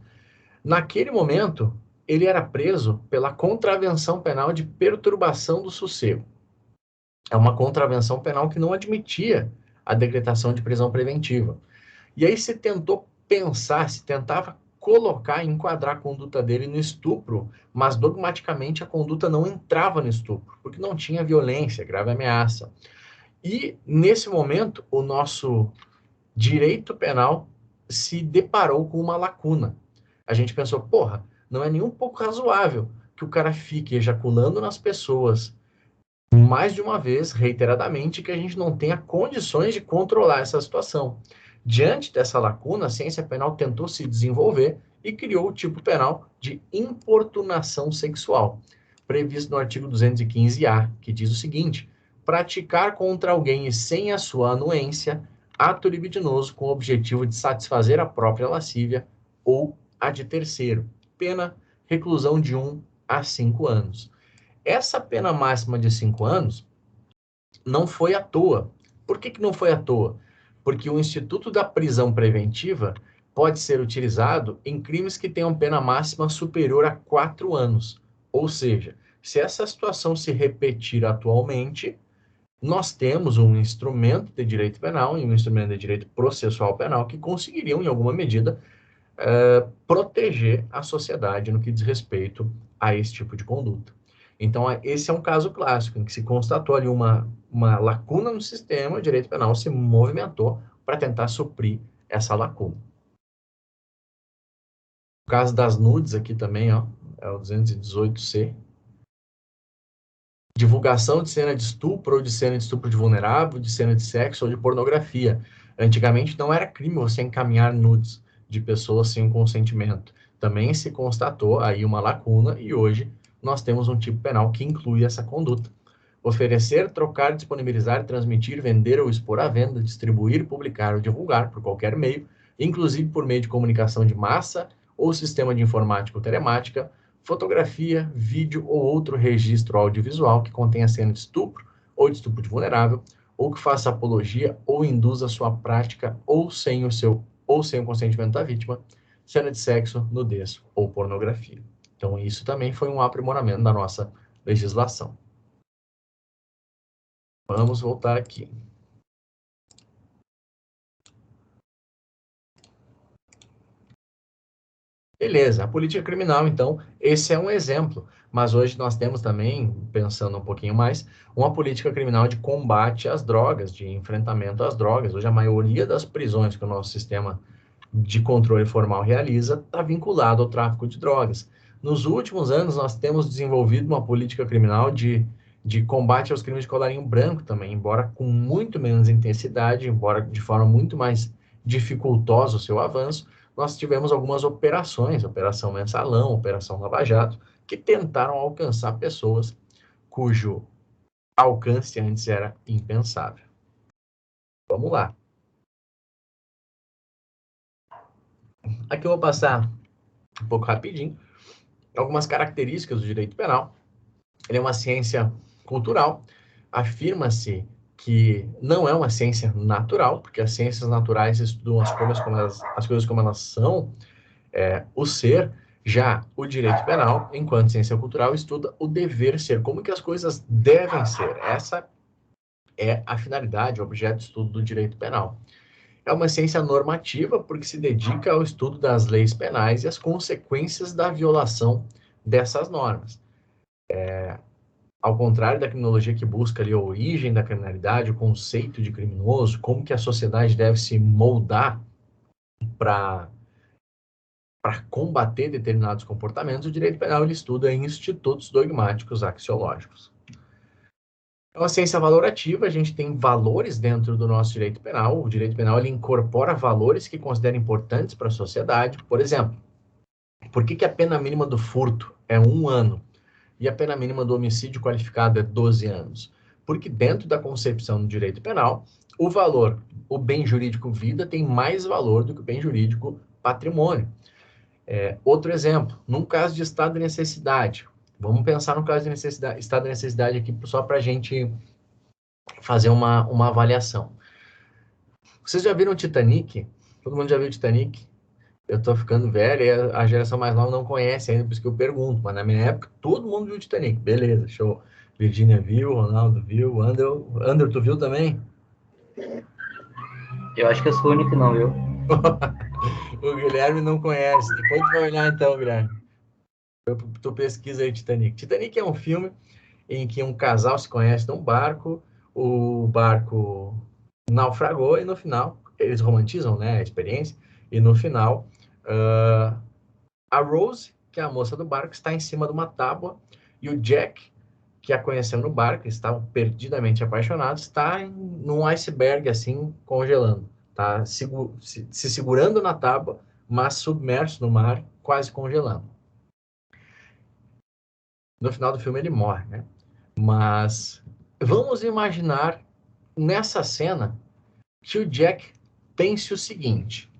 Naquele momento, ele era preso pela contravenção penal de perturbação do sossego. É uma contravenção penal que não admitia a decretação de prisão preventiva. E aí se tentou pensar, se tentava colocar, enquadrar a conduta dele no estupro, mas dogmaticamente a conduta não entrava no estupro, porque não tinha violência, grave ameaça. E, nesse momento, o nosso direito penal se deparou com uma lacuna. A gente pensou, não é nem um pouco razoável que o cara fique ejaculando nas pessoas mais de uma vez, reiteradamente, que a gente não tenha condições de controlar essa situação. Diante dessa lacuna, a ciência penal tentou se desenvolver e criou o tipo penal de importunação sexual, previsto no artigo 215-A, que diz o seguinte: praticar contra alguém e sem a sua anuência ato libidinoso com o objetivo de satisfazer a própria lascívia ou a de terceiro. Pena, reclusão de 1 a 5 anos. Essa pena máxima de 5 anos não foi à toa. Por que não foi à toa? porque o instituto da prisão preventiva pode ser utilizado em crimes que tenham pena máxima superior a 4 anos. Ou seja, se essa situação se repetir atualmente, nós temos um instrumento de direito penal e um instrumento de direito processual penal que conseguiriam, em alguma medida, proteger a sociedade no que diz respeito a esse tipo de conduta. Então, esse é um caso clássico, em que se constatou ali uma lacuna no sistema, o direito penal se movimentou para tentar suprir essa lacuna. O caso das nudes aqui também, ó, é o 218C. Divulgação de cena de estupro ou de cena de estupro de vulnerável, de cena de sexo ou de pornografia. Antigamente não era crime você encaminhar nudes de pessoas sem consentimento. Também se constatou aí uma lacuna e hoje nós temos um tipo penal que inclui essa conduta. Oferecer, trocar, disponibilizar, transmitir, vender ou expor à venda, distribuir, publicar ou divulgar por qualquer meio, inclusive por meio de comunicação de massa ou sistema de informática ou telemática, fotografia, vídeo ou outro registro audiovisual que contenha cena de estupro ou de estupro de vulnerável, ou que faça apologia ou induza sua prática ou sem o consentimento da vítima, cena de sexo, nudez ou pornografia. Então, isso também foi um aprimoramento da nossa legislação. Vamos voltar aqui. Beleza, a política criminal, então, esse é um exemplo. Mas hoje nós temos também, pensando um pouquinho mais, uma política criminal de combate às drogas, de enfrentamento às drogas. Hoje a maioria das prisões que o nosso sistema de controle formal realiza está vinculado ao tráfico de drogas. Nos últimos anos, nós temos desenvolvido uma política criminal de combate aos crimes de colarinho branco também, embora com muito menos intensidade, embora de forma muito mais dificultosa o seu avanço. Nós tivemos algumas operações, Operação Mensalão, Operação Lava Jato, que tentaram alcançar pessoas cujo alcance antes era impensável. Vamos lá. Aqui eu vou passar um pouco rapidinho algumas características do direito penal. Ele é uma ciência cultural. Afirma-se que não é uma ciência natural, porque as ciências naturais estudam as coisas como elas são, o ser. Já o direito penal, enquanto ciência cultural, estuda o dever ser, como que as coisas devem ser. Essa é a finalidade, o objeto de estudo do direito penal. É uma ciência normativa porque se dedica ao estudo das leis penais e as consequências da violação dessas normas. Ao contrário da criminologia que busca ali a origem da criminalidade, o conceito de criminoso, como que a sociedade deve se moldar para combater determinados comportamentos, o direito penal ele estuda em institutos dogmáticos axiológicos. É uma ciência valorativa, a gente tem valores dentro do nosso direito penal. O direito penal ele incorpora valores que considera importantes para a sociedade. Por exemplo, por que a pena mínima do furto é 1 ano e a pena mínima do homicídio qualificado é 12 anos? Porque dentro da concepção do direito penal, o bem jurídico vida tem mais valor do que o bem jurídico patrimônio. Outro exemplo, num caso de estado de necessidade, vamos pensar no caso de estado de necessidade aqui só para a gente fazer uma avaliação. Vocês já viram o Titanic? Todo mundo já viu o Titanic? Eu estou ficando velho e a geração mais nova não conhece ainda, por isso que eu pergunto. Mas na minha época, todo mundo viu o Titanic. Beleza, show. Virgínia viu, Ronaldo viu, Ander, tu viu também? Eu acho que eu sou o único que não, viu? O Guilherme não conhece. Depois tu vai olhar então, Guilherme. Tu pesquisa aí Titanic. Titanic é um filme em que um casal se conhece num barco, o barco naufragou e no final, eles romantizam, né, a experiência, e no final, a Rose, que é a moça do barco, está em cima de uma tábua e o Jack, que a conheceu no barco, estavam perdidamente apaixonados, está num iceberg, assim, congelando. Está se segurando na tábua, mas submerso no mar, quase congelando. No final do filme ele morre, né? Mas vamos imaginar nessa cena que o Jack pense o seguinte: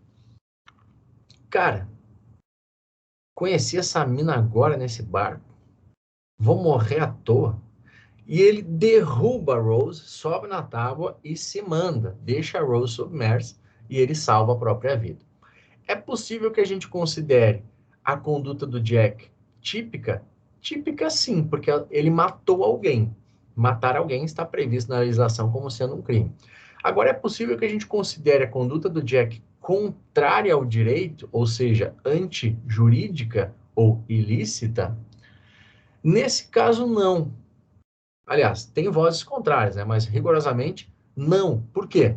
cara, conheci essa mina agora nesse barco, vou morrer à toa. E ele derruba a Rose, sobe na tábua e se manda. Deixa a Rose submersa e ele salva a própria vida. É possível que a gente considere a conduta do Jack típica? Típica sim, porque ele matou alguém. Matar alguém está previsto na legislação como sendo um crime. Agora, é possível que a gente considere a conduta do Jack contrária ao direito, ou seja, antijurídica ou ilícita? Nesse caso, não. Aliás, tem vozes contrárias, né? Mas rigorosamente não. Por quê?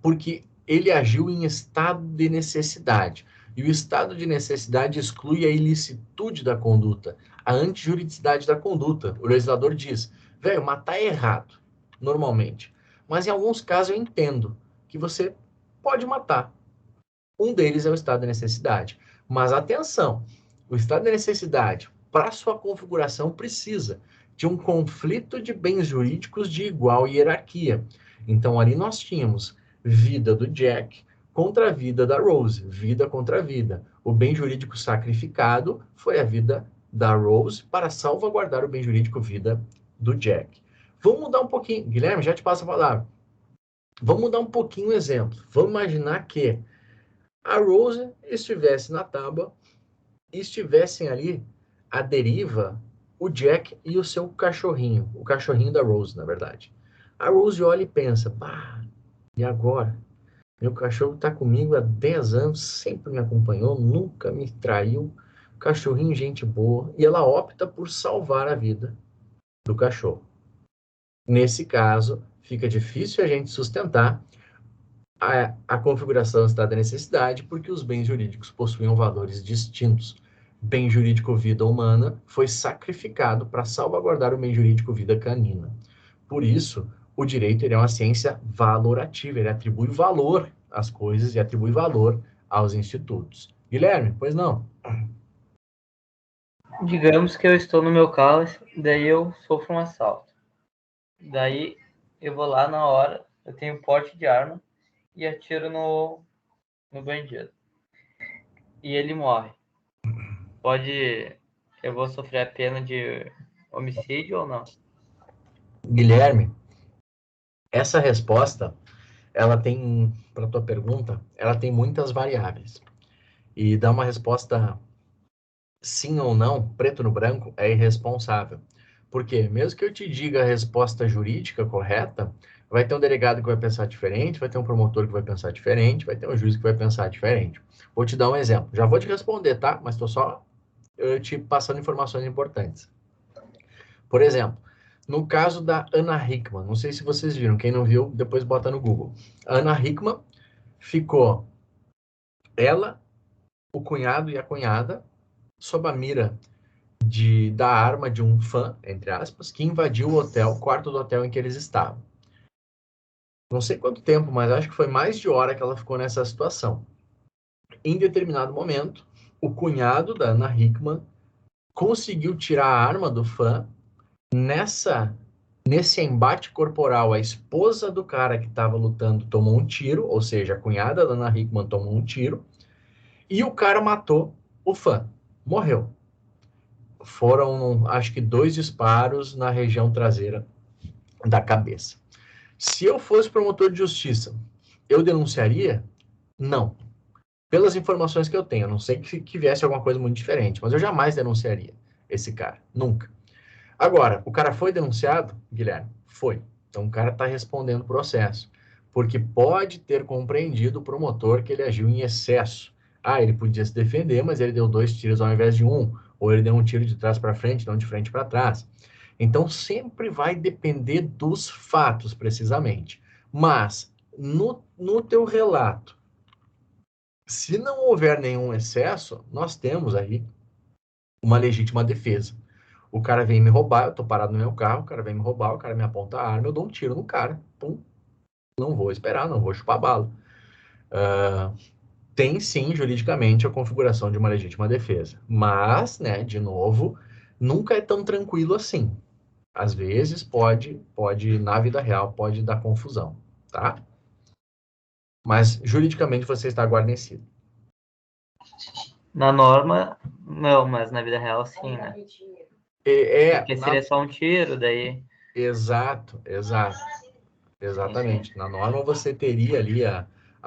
Porque ele agiu em estado de necessidade. E o estado de necessidade exclui a ilicitude da conduta, a antijuridicidade da conduta. O legislador diz, velho, matar é errado, normalmente. Mas em alguns casos eu entendo que você pode matar. Um deles é o estado de necessidade. Mas atenção, o estado de necessidade, para sua configuração, precisa de um conflito de bens jurídicos de igual hierarquia. Então, ali nós tínhamos vida do Jack contra a vida da Rose, vida contra vida. O bem jurídico sacrificado foi a vida da Rose para salvaguardar o bem jurídico vida do Jack. Vamos mudar um pouquinho. Guilherme, já te passo a palavra. Vamos mudar um pouquinho o exemplo. Vamos imaginar que a Rose estivesse na tábua e estivessem ali à deriva o Jack e o seu cachorrinho, o cachorrinho da Rose, na verdade. A Rose olha e pensa, bah, e agora? Meu cachorro está comigo há 10 anos, sempre me acompanhou, nunca me traiu, cachorrinho gente boa, e ela opta por salvar a vida do cachorro. Nesse caso, fica difícil a gente sustentar a configuração do estado da necessidade, porque os bens jurídicos possuíam valores distintos. Bem jurídico vida humana foi sacrificado para salvaguardar o bem jurídico vida canina. Por isso, o direito ele é uma ciência valorativa, ele atribui valor às coisas e atribui valor aos institutos. Guilherme, pois não? Digamos que eu estou no meu carro, daí eu sofro um assalto. Daí eu vou lá na hora, eu tenho porte de arma e atiro no bandido. E ele morre. Eu vou sofrer a pena de homicídio ou não? Guilherme, essa resposta, ela tem, para a tua pergunta, ela tem muitas variáveis. E dar uma resposta sim ou não, preto no branco, é irresponsável. Porque mesmo que eu te diga a resposta jurídica correta, vai ter um delegado que vai pensar diferente, vai ter um promotor que vai pensar diferente, vai ter um juiz que vai pensar diferente. Vou te dar um exemplo. Já vou te responder, tá? Mas estou só te passando informações importantes. Por exemplo, no caso da Ana Hickman, não sei se vocês viram, quem não viu, depois bota no Google. A Ana Hickman ficou ela, o cunhado e a cunhada sob a mira da arma de um fã, entre aspas, que invadiu o hotel, o quarto do hotel em que eles estavam. Não sei quanto tempo, mas acho que foi mais de hora que ela ficou nessa situação. Em determinado momento, o cunhado da Ana Hickman conseguiu tirar a arma do fã. Nesse embate corporal, a esposa do cara que estava lutando tomou um tiro, ou seja, a cunhada da Ana Hickman tomou um tiro, e o cara matou o fã. Morreu. Foram, acho que 2 disparos na região traseira da cabeça. Se eu fosse promotor de justiça, eu denunciaria? Não. Pelas informações que eu tenho, a não sei que viesse alguma coisa muito diferente, mas eu jamais denunciaria esse cara. Nunca. Agora, o cara foi denunciado, Guilherme? Foi. Então o cara está respondendo o processo. Porque pode ter compreendido o promotor que ele agiu em excesso. Ah, ele podia se defender, mas ele deu 2 tiros ao invés de 1. Ou ele deu um tiro de trás para frente, não de frente para trás. Então sempre vai depender dos fatos, precisamente. Mas, no teu relato, se não houver nenhum excesso, nós temos aí uma legítima defesa. O cara vem me roubar, eu tô parado no meu carro, o cara vem me roubar, o cara me aponta a arma, eu dou um tiro no cara. Pum. Não vou esperar, não vou chupar bala. Tem sim, juridicamente, a configuração de uma legítima defesa. Mas, né, de novo, nunca é tão tranquilo assim. Às vezes pode, na vida real, pode dar confusão, tá? Mas, juridicamente, você está guarnecido. Na norma, não, mas na vida real sim, né? Porque seria só um tiro, daí Exato. Exatamente. Na norma, você teria ali a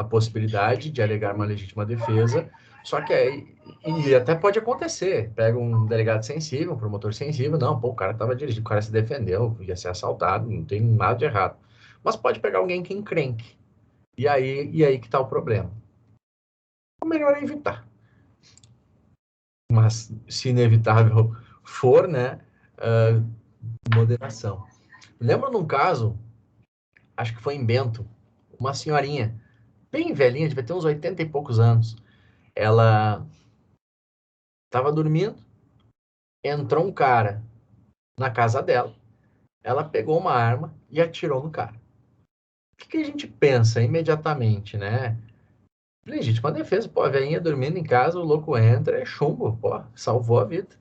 possibilidade de alegar uma legítima defesa, só que aí, e até pode acontecer, pega um delegado sensível, um promotor sensível, não, pô, o cara estava dirigindo, o cara se defendeu, ia ser assaltado, não tem nada de errado. Mas pode pegar alguém que encrenque. E aí que está o problema. O melhor é evitar. Mas, se inevitável for, né, moderação. Lembro num caso, acho que foi em Bento, uma senhorinha, bem velhinha, devia ter uns 80 e poucos anos. Ela estava dormindo, entrou um cara na casa dela, ela pegou uma arma e atirou no cara. O que a gente pensa imediatamente, né? Legítima defesa, pô, a velhinha dormindo em casa, o louco entra, é chumbo, pô, salvou a vida.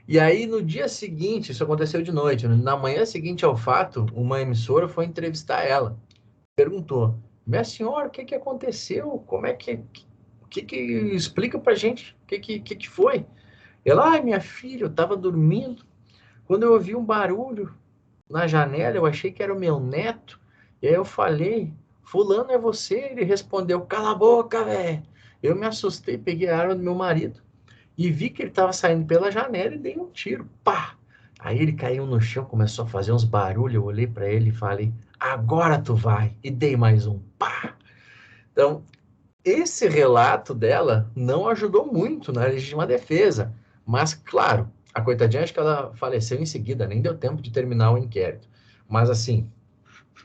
E aí, no dia seguinte, isso aconteceu de noite, na manhã seguinte ao fato, uma emissora foi entrevistar ela. Perguntou, minha senhora, o que aconteceu? Como é que explica pra gente o que foi? Ela, ai, minha filha, eu estava dormindo. Quando eu ouvi um barulho na janela, eu achei que era o meu neto. E aí eu falei, fulano é você? Ele respondeu, cala a boca, velho. Eu me assustei, peguei a arma do meu marido e vi que ele estava saindo pela janela e dei um tiro. Pá! Aí ele caiu no chão, começou a fazer uns barulhos. Eu olhei para ele e falei, agora tu vai. E dei mais um. Pá! Então, esse relato dela não ajudou muito na legítima defesa. Mas, claro, a coitadinha, acho que ela faleceu em seguida, nem deu tempo de terminar o inquérito. Mas, assim,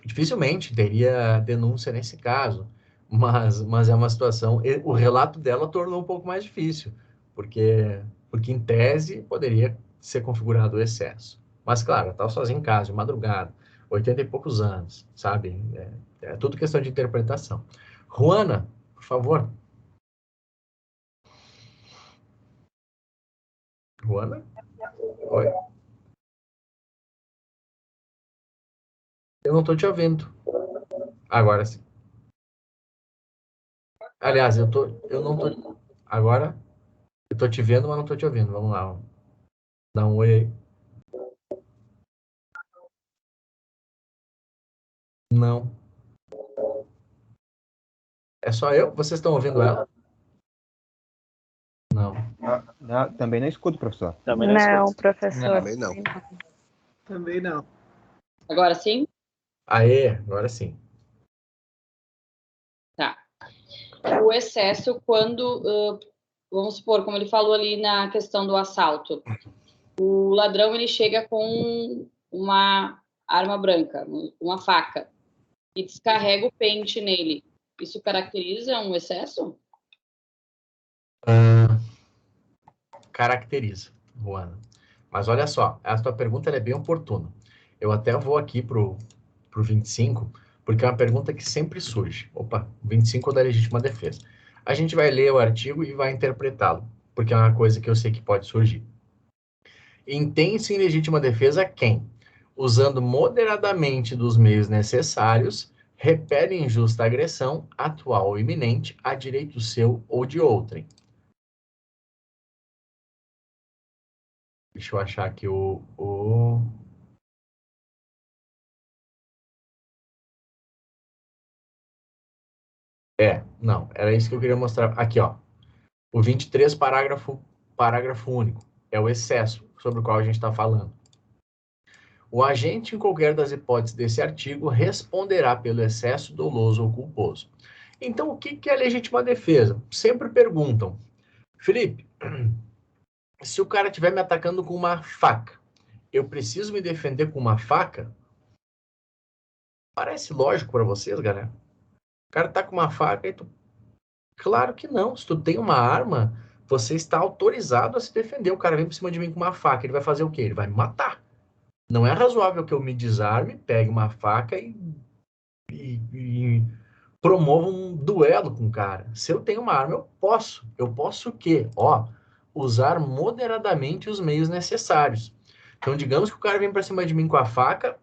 dificilmente teria denúncia nesse caso. Mas é uma situação... O relato dela tornou um pouco mais difícil, porque em tese, poderia ser configurado o excesso. Mas, claro, estava sozinha em casa, de madrugada, 80 e poucos anos, sabe? É tudo questão de interpretação. Juana, por favor. Juana? Oi. Eu não estou te ouvindo. Agora sim. Aliás, eu não tô. Agora, eu estou te vendo, mas não estou te ouvindo. Vamos lá. Dá um oi aí. Não. É só eu? Vocês estão ouvindo ela? Não. Também não escuto, professor. Também não, Não. professor. Também não. Também não. Agora sim? Aê, agora sim. Tá. O excesso, quando, vamos supor, como ele falou ali na questão do assalto, o ladrão ele chega com uma arma branca, uma faca, e descarrega o pente nele. Isso caracteriza um excesso? Caracteriza, Juana. Mas olha só, a tua pergunta é bem oportuna. Eu até vou aqui pro 25, porque é uma pergunta que sempre surge. Opa, 25 da legítima defesa. A gente vai ler o artigo e vai interpretá-lo, porque é uma coisa que eu sei que pode surgir. Entende-se em legítima defesa quem, usando moderadamente dos meios necessários, repele injusta agressão, atual ou iminente, a direito seu ou de outrem. Deixa eu achar aqui não, era isso que eu queria mostrar. Aqui, ó. O 23, parágrafo único. É o excesso sobre o qual a gente está falando. O agente, em qualquer das hipóteses desse artigo, responderá pelo excesso doloso ou culposo. Então, o que é legítima defesa? Sempre perguntam, Felipe, se o cara estiver me atacando com uma faca, eu preciso me defender com uma faca? Parece lógico para vocês, galera? O cara tá com uma faca e tu... Claro que não. Se tu tem uma arma, você está autorizado a se defender. O cara vem por cima de mim com uma faca, ele vai fazer o quê? Ele vai me matar. Não é razoável que eu me desarme, pegue uma faca e promova um duelo com o cara. Se eu tenho uma arma, eu posso. Eu posso o quê? Usar moderadamente os meios necessários. Então, digamos que o cara vem para cima de mim com a faca,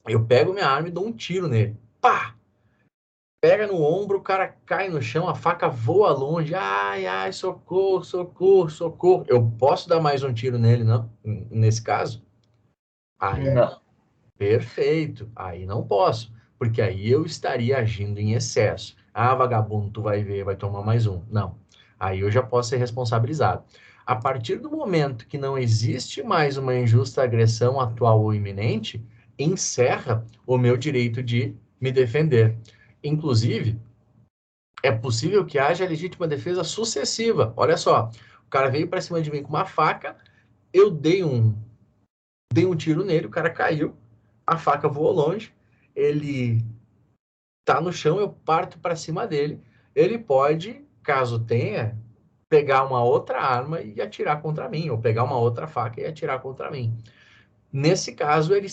eu pego minha arma e dou um tiro nele. Pá! Pega no ombro, o cara cai no chão, a faca voa longe. Ai, ai, socorro, socorro, socorro. Eu posso dar mais um tiro nele, não? Nesse caso? Não. Perfeito. Aí não posso, porque aí eu estaria agindo em excesso. Ah, vagabundo, tu vai ver, vai tomar mais um. Não. Aí eu já posso ser responsabilizado. A partir do momento que não existe mais uma injusta agressão atual ou iminente, encerra o meu direito de me defender. Inclusive, é possível que haja legítima defesa sucessiva. Olha só, o cara veio para cima de mim com uma faca, eu dei um tiro nele, o cara caiu, a faca voou longe, ele tá no chão, eu parto para cima dele. Ele pode, caso tenha, pegar uma outra arma e atirar contra mim, ou pegar uma outra faca e atirar contra mim. Nesse caso, ele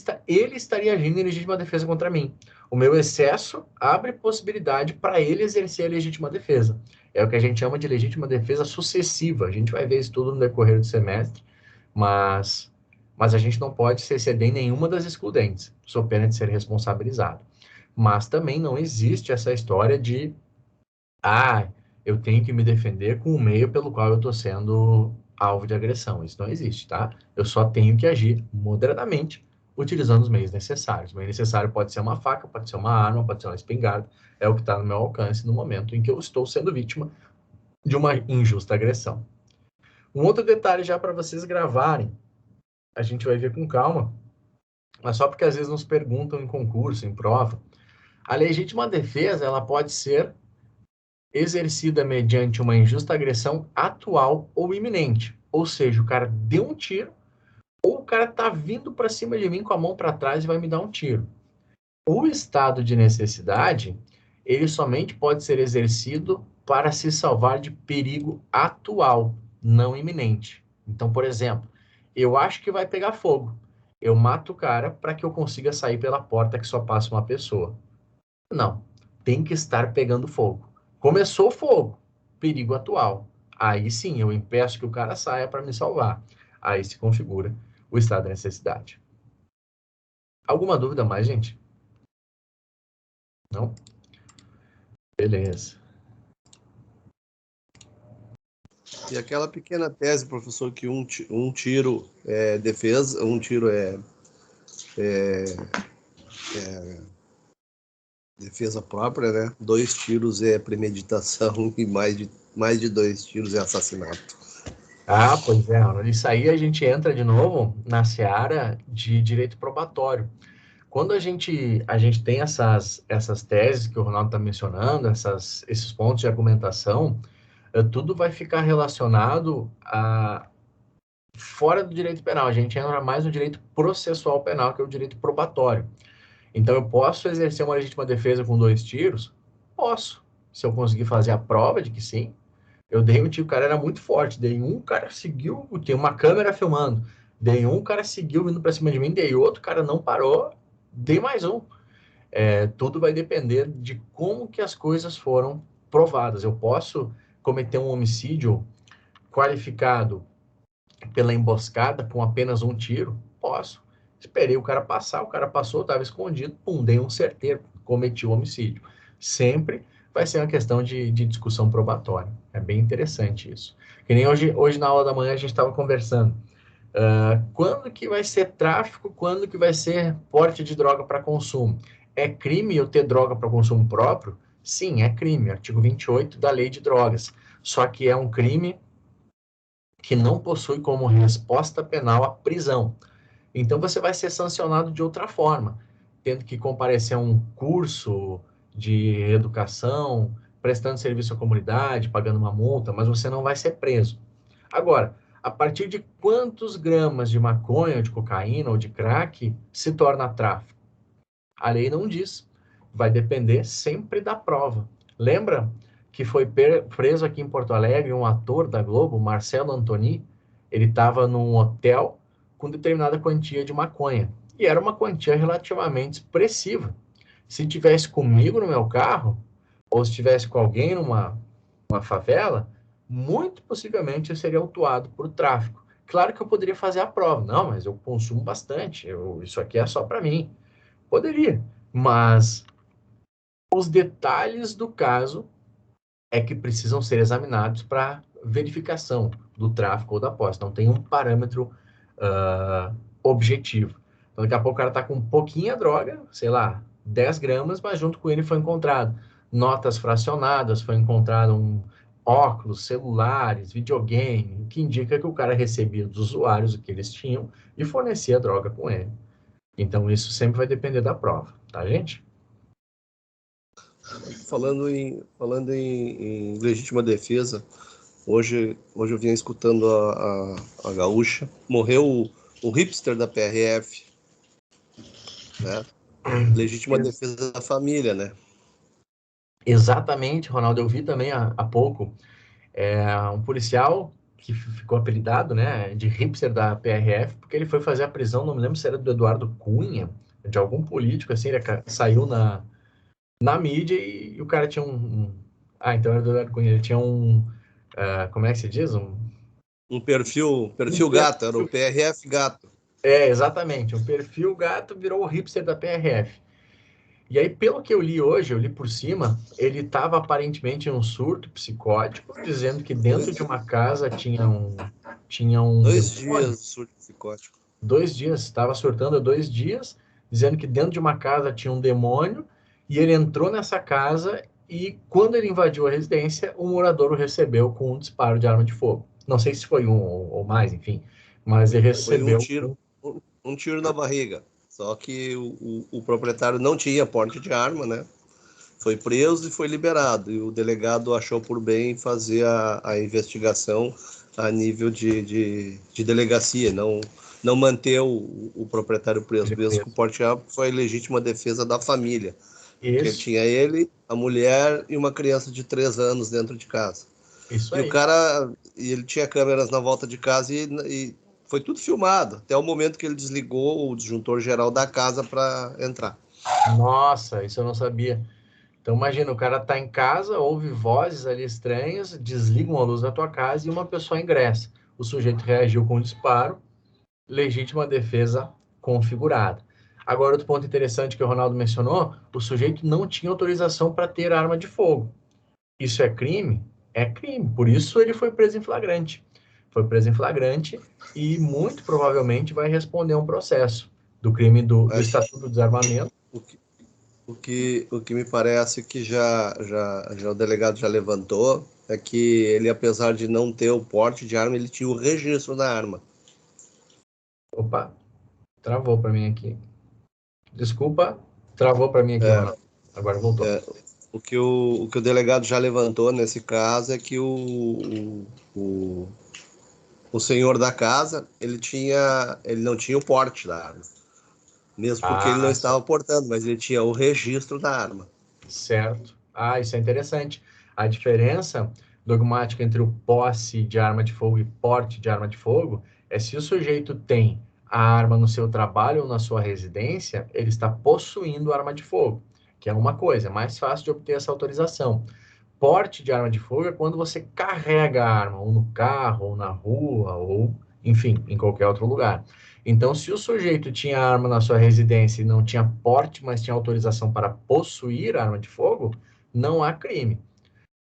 estaria agindo em legítima defesa contra mim. O meu excesso abre possibilidade para ele exercer a legítima defesa. É o que a gente chama de legítima defesa sucessiva. A gente vai ver isso tudo no decorrer do semestre, mas a gente não pode se exceder em nenhuma das excludentes, sob pena de ser responsabilizado. Mas também não existe essa história de eu tenho que me defender com o meio pelo qual eu estou sendo alvo de agressão. Isso não existe, tá? Eu só tenho que agir moderadamente, utilizando os meios necessários. O meio necessário pode ser uma faca, pode ser uma arma, pode ser uma espingarda. É o que está no meu alcance no momento em que eu estou sendo vítima de uma injusta agressão. Um outro detalhe já para vocês gravarem, a gente vai ver com calma, mas só porque às vezes nos perguntam em concurso, em prova, a legítima defesa, ela pode ser exercida mediante uma injusta agressão atual ou iminente. Ou seja, o cara deu um tiro, ou o cara tá vindo para cima de mim com a mão para trás e vai me dar um tiro. O estado de necessidade, ele somente pode ser exercido para se salvar de perigo atual, não iminente. Então, por exemplo, eu acho que vai pegar fogo. Eu mato o cara para que eu consiga sair pela porta que só passa uma pessoa. Não, tem que estar pegando fogo. Começou o fogo, perigo atual. Aí sim, eu impeço que o cara saia para me salvar. Aí se configura o estado de necessidade. Alguma dúvida mais, gente? Não? Beleza. E aquela pequena tese, professor, que um tiro é defesa, um tiro é defesa própria, né? 2 tiros é premeditação e mais de 2 tiros é assassinato. Pois é, Ronald. Isso aí a gente entra de novo na seara de direito probatório. Quando a gente tem essas teses que o Ronaldo está mencionando, esses pontos de argumentação, tudo vai ficar relacionado a fora do direito penal. A gente entra mais no direito processual penal, que é o direito probatório. Então, eu posso exercer uma legítima defesa com 2 tiros? Posso. Se eu conseguir fazer a prova de que sim. Eu dei um tiro, o cara era muito forte. Dei um, o cara seguiu, tem uma câmera filmando. Dei um, o cara seguiu vindo para cima de mim. Dei outro, o cara não parou. Dei mais um. Tudo vai depender de como que as coisas foram provadas. Eu posso cometer um homicídio qualificado pela emboscada com apenas um tiro? Posso. Esperei o cara passar, o cara passou, estava escondido, pum, dei um certeiro, cometi o homicídio. Sempre vai ser uma questão de discussão probatória. É bem interessante isso. Que nem hoje na aula da manhã a gente estava conversando. Quando que vai ser tráfico, quando que vai ser porte de droga para consumo? É crime eu ter droga para consumo próprio? Sim, é crime. Artigo 28 da Lei de Drogas. Só que é um crime que não possui como resposta penal a prisão. Então, você vai ser sancionado de outra forma, tendo que comparecer a um curso de educação, prestando serviço à comunidade, pagando uma multa, mas você não vai ser preso. Agora, a partir de quantos gramas de maconha, ou de cocaína ou de crack se torna tráfico? A lei não diz. Vai depender sempre da prova. Lembra que foi preso aqui em Porto Alegre um ator da Globo, Marcelo Antoni? Ele estava num hotel com determinada quantia de maconha. E era uma quantia relativamente expressiva. Se tivesse comigo no meu carro, ou se tivesse com alguém numa favela, muito possivelmente eu seria autuado por tráfico. Claro que eu poderia fazer a prova. Não, mas eu consumo bastante. Isso aqui é só para mim. Poderia, mas os detalhes do caso é que precisam ser examinados para verificação do tráfico ou da posse. Não tem um parâmetro objetivo. Então, daqui a pouco o cara tá com pouquinha droga, sei lá, 10 gramas, mas junto com ele foi encontrado notas fracionadas, foi encontrado óculos, celulares, videogame, o que indica que o cara recebia dos usuários o que eles tinham e fornecia droga com ele. Então, isso sempre vai depender da prova, tá, gente? Falando em legítima defesa, hoje eu vinha escutando a gaúcha. Morreu o hipster da PRF, né? Legítima defesa da família, né? Exatamente, Ronaldo. Eu vi também há pouco um policial que ficou apelidado, né, de hipster da PRF, porque ele foi fazer a prisão, não me lembro se era do Eduardo Cunha, de algum político, assim, ele saiu na mídia e o cara tinha então era do Eduardo Cunha, ele tinha como é que se diz? Um perfil gato, era o PRF gato. Exatamente, um perfil gato virou o hipster da PRF. E aí, pelo que eu li hoje, eu li por cima, ele estava aparentemente em um surto psicótico, dizendo que dentro de uma casa tinha um 2 demônio. dias de surto psicótico. 2 dias, estava surtando há 2 dias, dizendo que dentro de uma casa tinha um demônio, e ele entrou nessa casa e quando ele invadiu a residência, o morador o recebeu com um disparo de arma de fogo. Não sei se foi um ou mais, enfim, mas ele recebeu... Foi um tiro na barriga. Só que o proprietário não tinha porte de arma, né? Foi preso e foi liberado. E o delegado achou por bem fazer a investigação a nível de delegacia, não manter o proprietário preso. Mesmo que o porte de arma foi legítima defesa da família. Porque ele tinha a mulher e uma criança de 3 anos dentro de casa. Isso e aí. Ele tinha câmeras na volta de casa e foi tudo filmado, até o momento que ele desligou o disjuntor geral da casa para entrar. Nossa, isso eu não sabia. Então, imagina, o cara tá em casa, ouve vozes ali estranhas, desligam a luz da tua casa e uma pessoa ingressa. O sujeito reagiu com um disparo, legítima defesa configurada. Agora, outro ponto interessante que o Ronaldo mencionou, o sujeito não tinha autorização para ter arma de fogo. Isso é crime? É crime. Por isso ele foi preso em flagrante. Foi preso em flagrante e muito provavelmente vai responder a um processo do crime do Estatuto do Desarmamento. O que me parece que já o delegado já levantou é que ele, apesar de não ter o porte de arma, ele tinha o registro da arma. Opa, travou para mim aqui. Desculpa, travou para mim aqui, Ronaldo. Agora voltou. O que o delegado já levantou nesse caso é que o senhor da casa, ele não tinha o porte da arma. Mesmo porque ele não estava portando, mas ele tinha o registro da arma. Certo. Isso é interessante. A diferença dogmática entre o posse de arma de fogo e porte de arma de fogo é se o sujeito tem a arma no seu trabalho ou na sua residência, ele está possuindo arma de fogo, que é uma coisa, é mais fácil de obter essa autorização. Porte de arma de fogo é quando você carrega a arma, ou no carro, ou na rua, ou, enfim, em qualquer outro lugar. Então, se o sujeito tinha arma na sua residência e não tinha porte, mas tinha autorização para possuir arma de fogo, não há crime.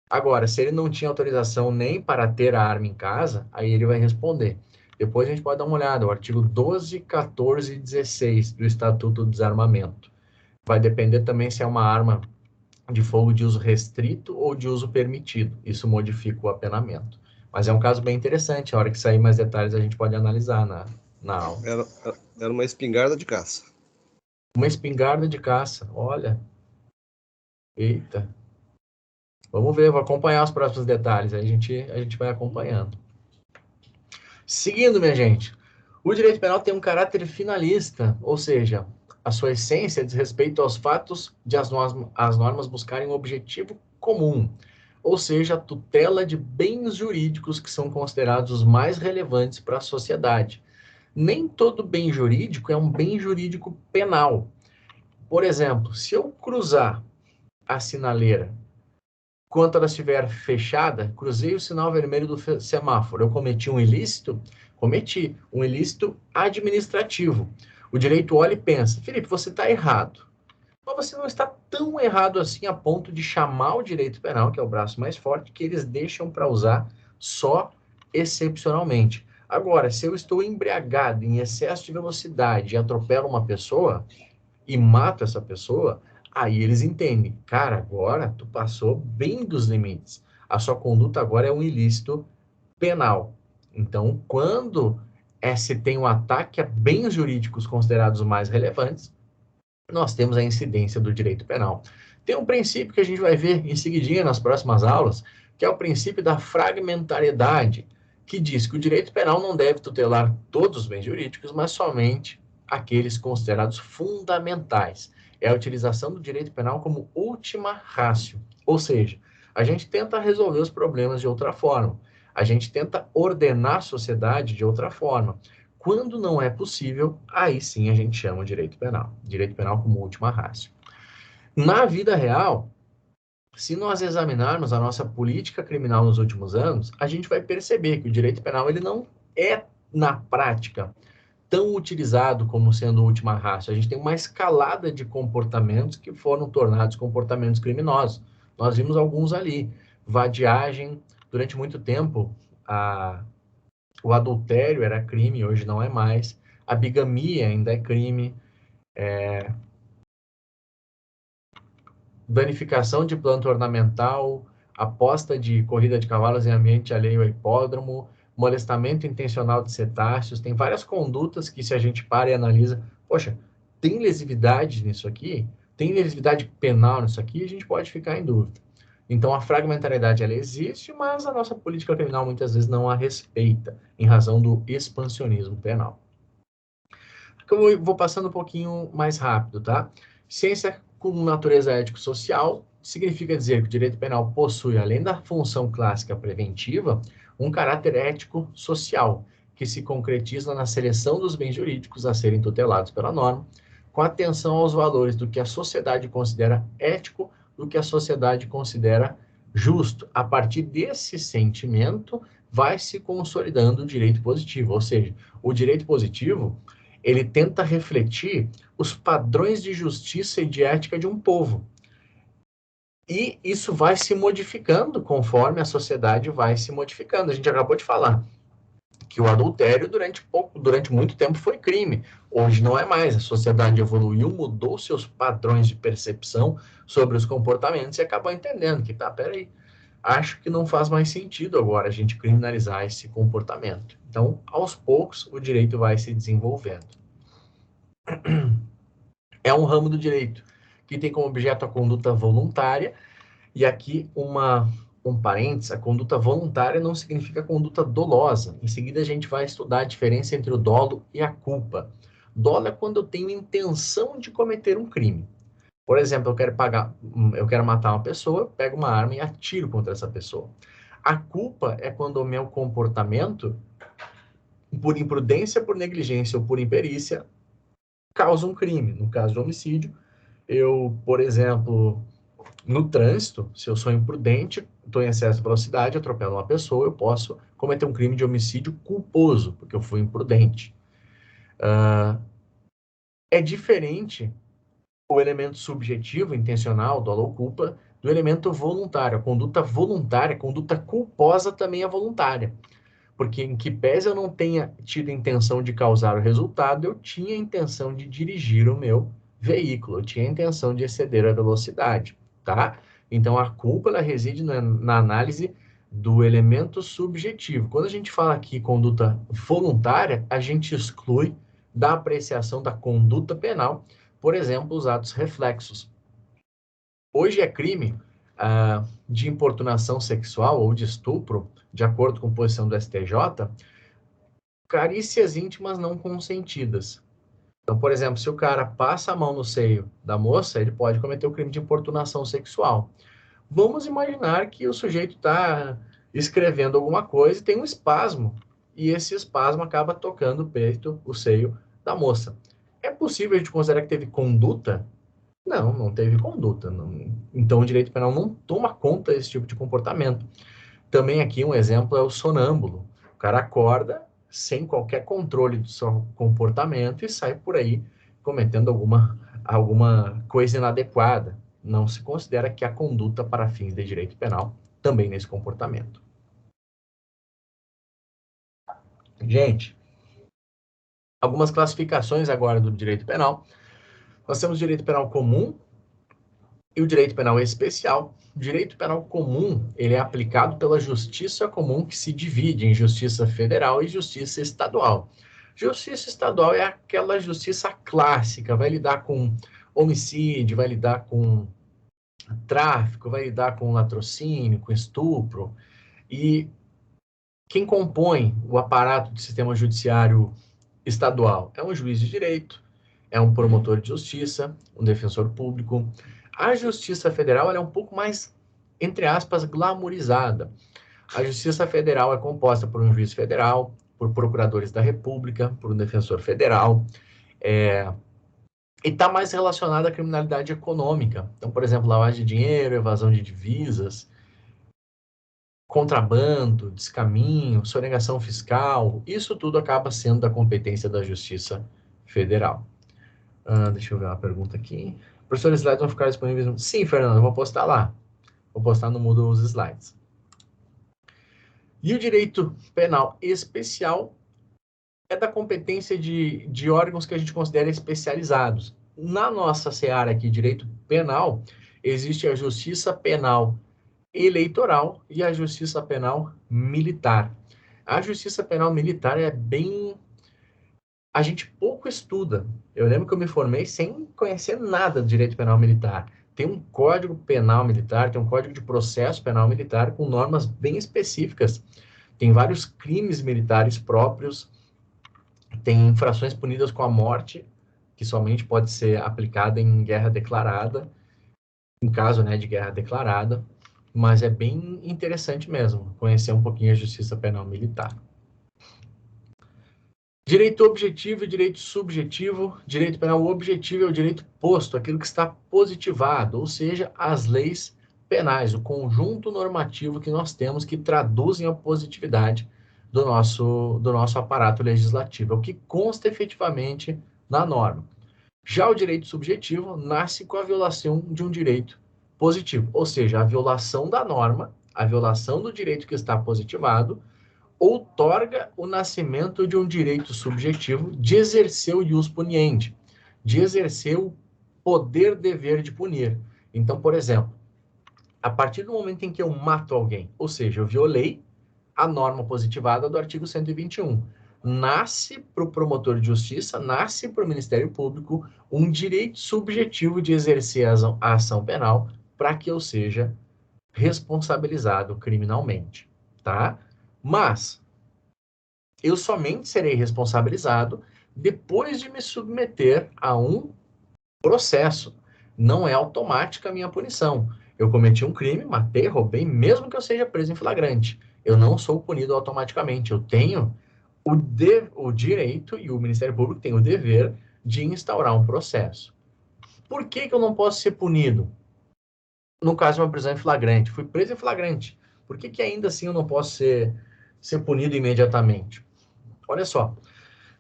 Agora, se ele não tinha autorização nem para ter a arma em casa, aí ele vai responder. Depois a gente pode dar uma olhada, o artigo 12, 14 e 16 do Estatuto do Desarmamento. Vai depender também se é uma arma de fogo de uso restrito ou de uso permitido. Isso modifica o apenamento. Mas é um caso bem interessante. A hora que sair mais detalhes, a gente pode analisar na aula. Era uma espingarda de caça. Uma espingarda de caça, olha. Eita. Vamos ver, vou acompanhar os próximos detalhes. Aí a gente vai acompanhando. Seguindo, minha gente. O direito penal tem um caráter finalista, ou seja, a sua essência diz respeito aos fatos de as normas buscarem um objetivo comum, ou seja, a tutela de bens jurídicos que são considerados os mais relevantes para a sociedade. Nem todo bem jurídico é um bem jurídico penal. Por exemplo, se eu cruzar a sinaleira, enquanto ela estiver fechada, cruzei o sinal vermelho do semáforo, eu cometi um ilícito? Cometi um ilícito administrativo. O direito olha e pensa, Felipe, você está errado. Mas você não está tão errado assim a ponto de chamar o direito penal, que é o braço mais forte, que eles deixam para usar só excepcionalmente. Agora, se eu estou embriagado, em excesso de velocidade, e atropelo uma pessoa e mato essa pessoa, aí eles entendem, cara, agora tu passou bem dos limites. A sua conduta agora é um ilícito penal. Então, quando se tem um ataque a bens jurídicos considerados mais relevantes, nós temos a incidência do direito penal. Tem um princípio que a gente vai ver em seguidinha nas próximas aulas, que é o princípio da fragmentariedade, que diz que o direito penal não deve tutelar todos os bens jurídicos, mas somente aqueles considerados fundamentais. É a utilização do direito penal como última ratio, ou seja, a gente tenta resolver os problemas de outra forma, a gente tenta ordenar a sociedade de outra forma. Quando não é possível, aí sim a gente chama de direito penal como última ratio. Na vida real, se nós examinarmos a nossa política criminal nos últimos anos, a gente vai perceber que o direito penal ele não é, na prática, tão utilizado como sendo última ratio. A gente tem uma escalada de comportamentos que foram tornados comportamentos criminosos. Nós vimos alguns ali. Vadiagem, durante muito tempo, o adultério era crime, hoje não é mais. A bigamia ainda é crime. Danificação de planta ornamental, aposta de corrida de cavalos em ambiente alheio ao hipódromo, molestamento intencional de cetáceos. Tem várias condutas que, se a gente para e analisa, poxa, tem lesividade nisso aqui? Tem lesividade penal nisso aqui? A gente pode ficar em dúvida. Então, a fragmentariedade, ela existe, mas a nossa política criminal muitas vezes não a respeita, em razão do expansionismo penal. Eu vou passando um pouquinho mais rápido, tá? Ciência com natureza ético-social significa dizer que o direito penal possui, além da função clássica preventiva, um caráter ético-social, que se concretiza na seleção dos bens jurídicos a serem tutelados pela norma, com atenção aos valores do que a sociedade considera ético, do que a sociedade considera justo. A partir desse sentimento, vai se consolidando o direito positivo, ou seja, o direito positivo ele tenta refletir os padrões de justiça e de ética de um povo. E isso vai se modificando conforme a sociedade vai se modificando. A gente acabou de falar que o adultério durante muito tempo foi crime. Hoje não é mais. A sociedade evoluiu, mudou seus padrões de percepção sobre os comportamentos e acabou entendendo que, peraí, acho que não faz mais sentido agora a gente criminalizar esse comportamento. Então, aos poucos, o direito vai se desenvolvendo. É um ramo do direito que tem como objeto a conduta voluntária, e aqui um parênteses, a conduta voluntária não significa conduta dolosa. Em seguida, a gente vai estudar a diferença entre o dolo e a culpa. Dolo é quando eu tenho intenção de cometer um crime. Por exemplo, eu quero matar uma pessoa, pego uma arma e atiro contra essa pessoa. A culpa é quando o meu comportamento, por imprudência, por negligência ou por imperícia, causa um crime. No caso de homicídio, eu, por exemplo, no trânsito, se eu sou imprudente, estou em excesso de velocidade, atropelo uma pessoa, eu posso cometer um crime de homicídio culposo, porque eu fui imprudente. É diferente o elemento subjetivo, intencional, dolo ou culpa, do elemento voluntário. A conduta voluntária, a conduta culposa também é voluntária. Porque em que pese eu não tenha tido intenção de causar o resultado, eu tinha a intenção de dirigir o meu veículo, eu tinha a intenção de exceder a velocidade, tá? Então, a culpa, ela reside na análise do elemento subjetivo. Quando a gente fala aqui conduta voluntária, a gente exclui da apreciação da conduta penal, por exemplo, os atos reflexos. Hoje é crime de importunação sexual ou de estupro, de acordo com a posição do STJ, carícias íntimas não consentidas. Então, por exemplo, se o cara passa a mão no seio da moça, ele pode cometer o crime de importunação sexual. Vamos imaginar que o sujeito está escrevendo alguma coisa e tem um espasmo, e esse espasmo acaba tocando o peito, o seio da moça. É possível a gente considerar que teve conduta? Não, não teve conduta. Não. Então, o direito penal não toma conta desse tipo de comportamento. Também aqui um exemplo é o sonâmbulo. O cara acorda sem qualquer controle do seu comportamento e sai por aí cometendo alguma coisa inadequada. Não se considera que há conduta para fins de direito penal também nesse comportamento. Gente, algumas classificações agora do direito penal. Nós temos o direito penal comum e o direito penal especial. O direito penal comum, ele é aplicado pela justiça comum, que se divide em justiça federal e justiça estadual. Justiça estadual é aquela justiça clássica, vai lidar com homicídio, vai lidar com tráfico, vai lidar com latrocínio, com estupro. E quem compõe o aparato do sistema judiciário estadual é um juiz de direito, é um promotor de justiça, um defensor público. A Justiça Federal ela é um pouco mais, entre aspas, glamourizada. A Justiça Federal é composta por um juiz federal, por procuradores da República, por um defensor federal, e está mais relacionada à criminalidade econômica. Então, por exemplo, lavagem de dinheiro, evasão de divisas, contrabando, descaminho, sonegação fiscal, isso tudo acaba sendo da competência da Justiça Federal. Deixa eu ver uma pergunta aqui. Professor, os slides vão ficar disponíveis? Sim, Fernando, eu vou postar lá. Vou postar no Moodle os slides. E o direito penal especial é da competência de órgãos que a gente considera especializados. Na nossa seara aqui, direito penal, existe a justiça penal eleitoral e a justiça penal militar. A justiça penal militar é bem... A gente pouco estuda. Eu lembro que eu me formei sem conhecer nada do direito penal militar. Tem um código penal militar, tem um código de processo penal militar com normas bem específicas. Tem vários crimes militares próprios, tem infrações punidas com a morte, que somente pode ser aplicada em guerra declarada, em caso, né, de guerra declarada, mas é bem interessante mesmo conhecer um pouquinho a justiça penal militar. Direito objetivo e direito subjetivo. Direito penal objetivo é o direito posto, aquilo que está positivado, ou seja, as leis penais, o conjunto normativo que nós temos que traduzem a positividade do nosso aparato legislativo, é o que consta efetivamente na norma. Já o direito subjetivo nasce com a violação de um direito positivo, ou seja, a violação da norma, a violação do direito que está positivado, outorga o nascimento de um direito subjetivo de exercer o ius puniendi, de exercer o poder-dever de punir. Então, por exemplo, a partir do momento em que eu mato alguém, ou seja, eu violei a norma positivada do artigo 121, nasce para o promotor de justiça, nasce para o Ministério Público um direito subjetivo de exercer a ação penal para que eu seja responsabilizado criminalmente, tá? Mas eu somente serei responsabilizado depois de me submeter a um processo. Não é automática a minha punição. Eu cometi um crime, matei, roubei, mesmo que eu seja preso em flagrante. Eu não sou punido automaticamente. Eu tenho o direito, e o Ministério Público tem o dever, de instaurar um processo. Por que eu não posso ser punido? No caso de uma prisão em flagrante. Fui preso em flagrante. Por que ainda assim eu não posso ser punido imediatamente? Olha só,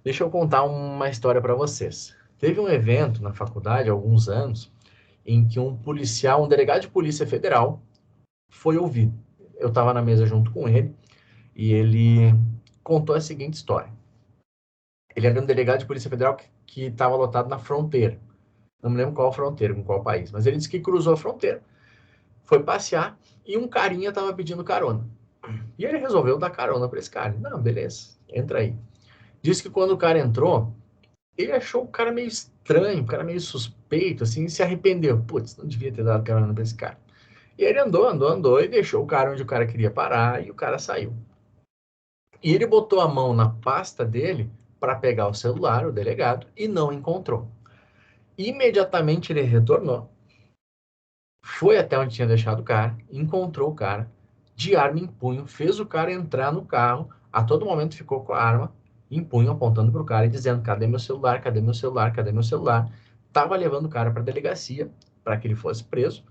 deixa eu contar uma história para vocês. Teve um evento na faculdade há alguns anos em que um policial, um delegado de polícia federal, foi ouvido. Eu estava na mesa junto com ele e ele contou a seguinte história. Ele era um delegado de polícia federal que estava lotado na fronteira. Não me lembro qual fronteira, com qual país, mas ele disse que cruzou a fronteira, foi passear e um carinha estava pedindo carona. E ele resolveu dar carona para esse cara. Não, beleza, entra aí. Disse que quando o cara entrou, ele achou o cara meio estranho, o cara meio suspeito, assim, e se arrependeu. Putz, não devia ter dado carona para esse cara. E ele andou e deixou o cara onde o cara queria parar e o cara saiu. E ele botou a mão na pasta dele para pegar o celular, o delegado, e não encontrou. Imediatamente ele retornou, foi até onde tinha deixado o cara, encontrou o cara, de arma em punho, fez o cara entrar no carro, a todo momento ficou com a arma em punho, apontando para o cara e dizendo: cadê meu celular, cadê meu celular, cadê meu celular? Tava levando o cara para a delegacia, para que ele fosse preso.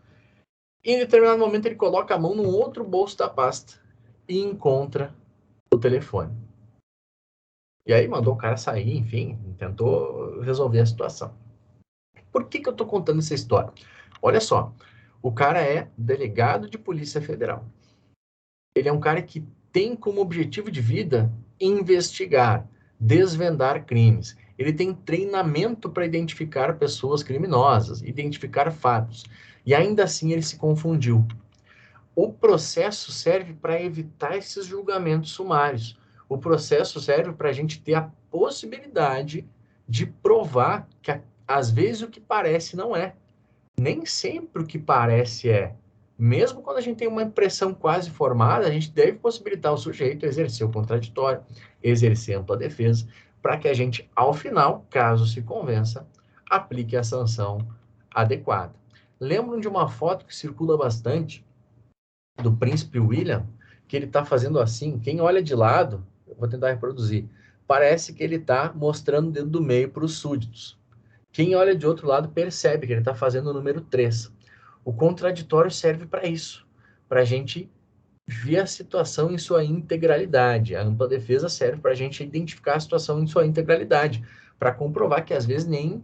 E em determinado momento ele coloca a mão no outro bolso da pasta e encontra o telefone. E aí mandou o cara sair, enfim, tentou resolver a situação. Por que eu estou contando essa história? Olha só, o cara é delegado de Polícia Federal. Ele é um cara que tem como objetivo de vida investigar, desvendar crimes. Ele tem treinamento para identificar pessoas criminosas, identificar fatos. E ainda assim ele se confundiu. O processo serve para evitar esses julgamentos sumários. O processo serve para a gente ter a possibilidade de provar que, às vezes, o que parece não é. Nem sempre o que parece é. Mesmo quando a gente tem uma impressão quase formada, a gente deve possibilitar ao sujeito exercer o contraditório, exercer a ampla defesa, para que a gente, ao final, caso se convença, aplique a sanção adequada. Lembram de uma foto que circula bastante do príncipe William, que ele está fazendo assim, quem olha de lado, eu vou tentar reproduzir, parece que ele está mostrando o dedo do meio para os súditos. Quem olha de outro lado percebe que ele está fazendo o número 3. O contraditório serve para isso, para a gente ver a situação em sua integralidade. A ampla defesa serve para a gente identificar a situação em sua integralidade, para comprovar que às vezes nem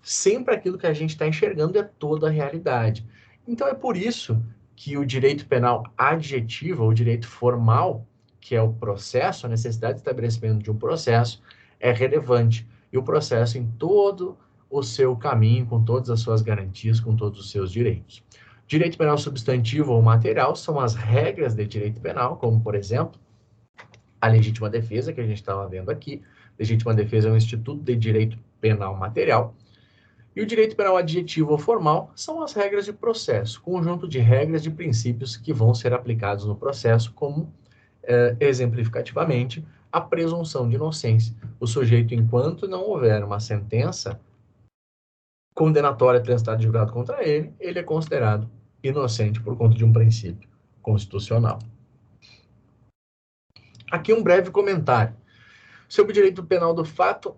sempre aquilo que a gente está enxergando é toda a realidade. Então é por isso que o direito penal adjetivo, ou direito formal, que é o processo, a necessidade de estabelecimento de um processo, é relevante. E o processo em todo o seu caminho, com todas as suas garantias, com todos os seus direitos. Direito penal substantivo ou material são as regras de direito penal, como, por exemplo, a legítima defesa, que a gente estava vendo aqui. Legítima defesa é um instituto de direito penal material. E o direito penal adjetivo ou formal são as regras de processo, conjunto de regras de princípios que vão ser aplicados no processo, como, exemplificativamente, a presunção de inocência. O sujeito, enquanto não houver uma sentença condenatória transitada de julgado contra ele, ele é considerado inocente por conta de um princípio constitucional. Aqui um breve comentário sobre o direito penal do fato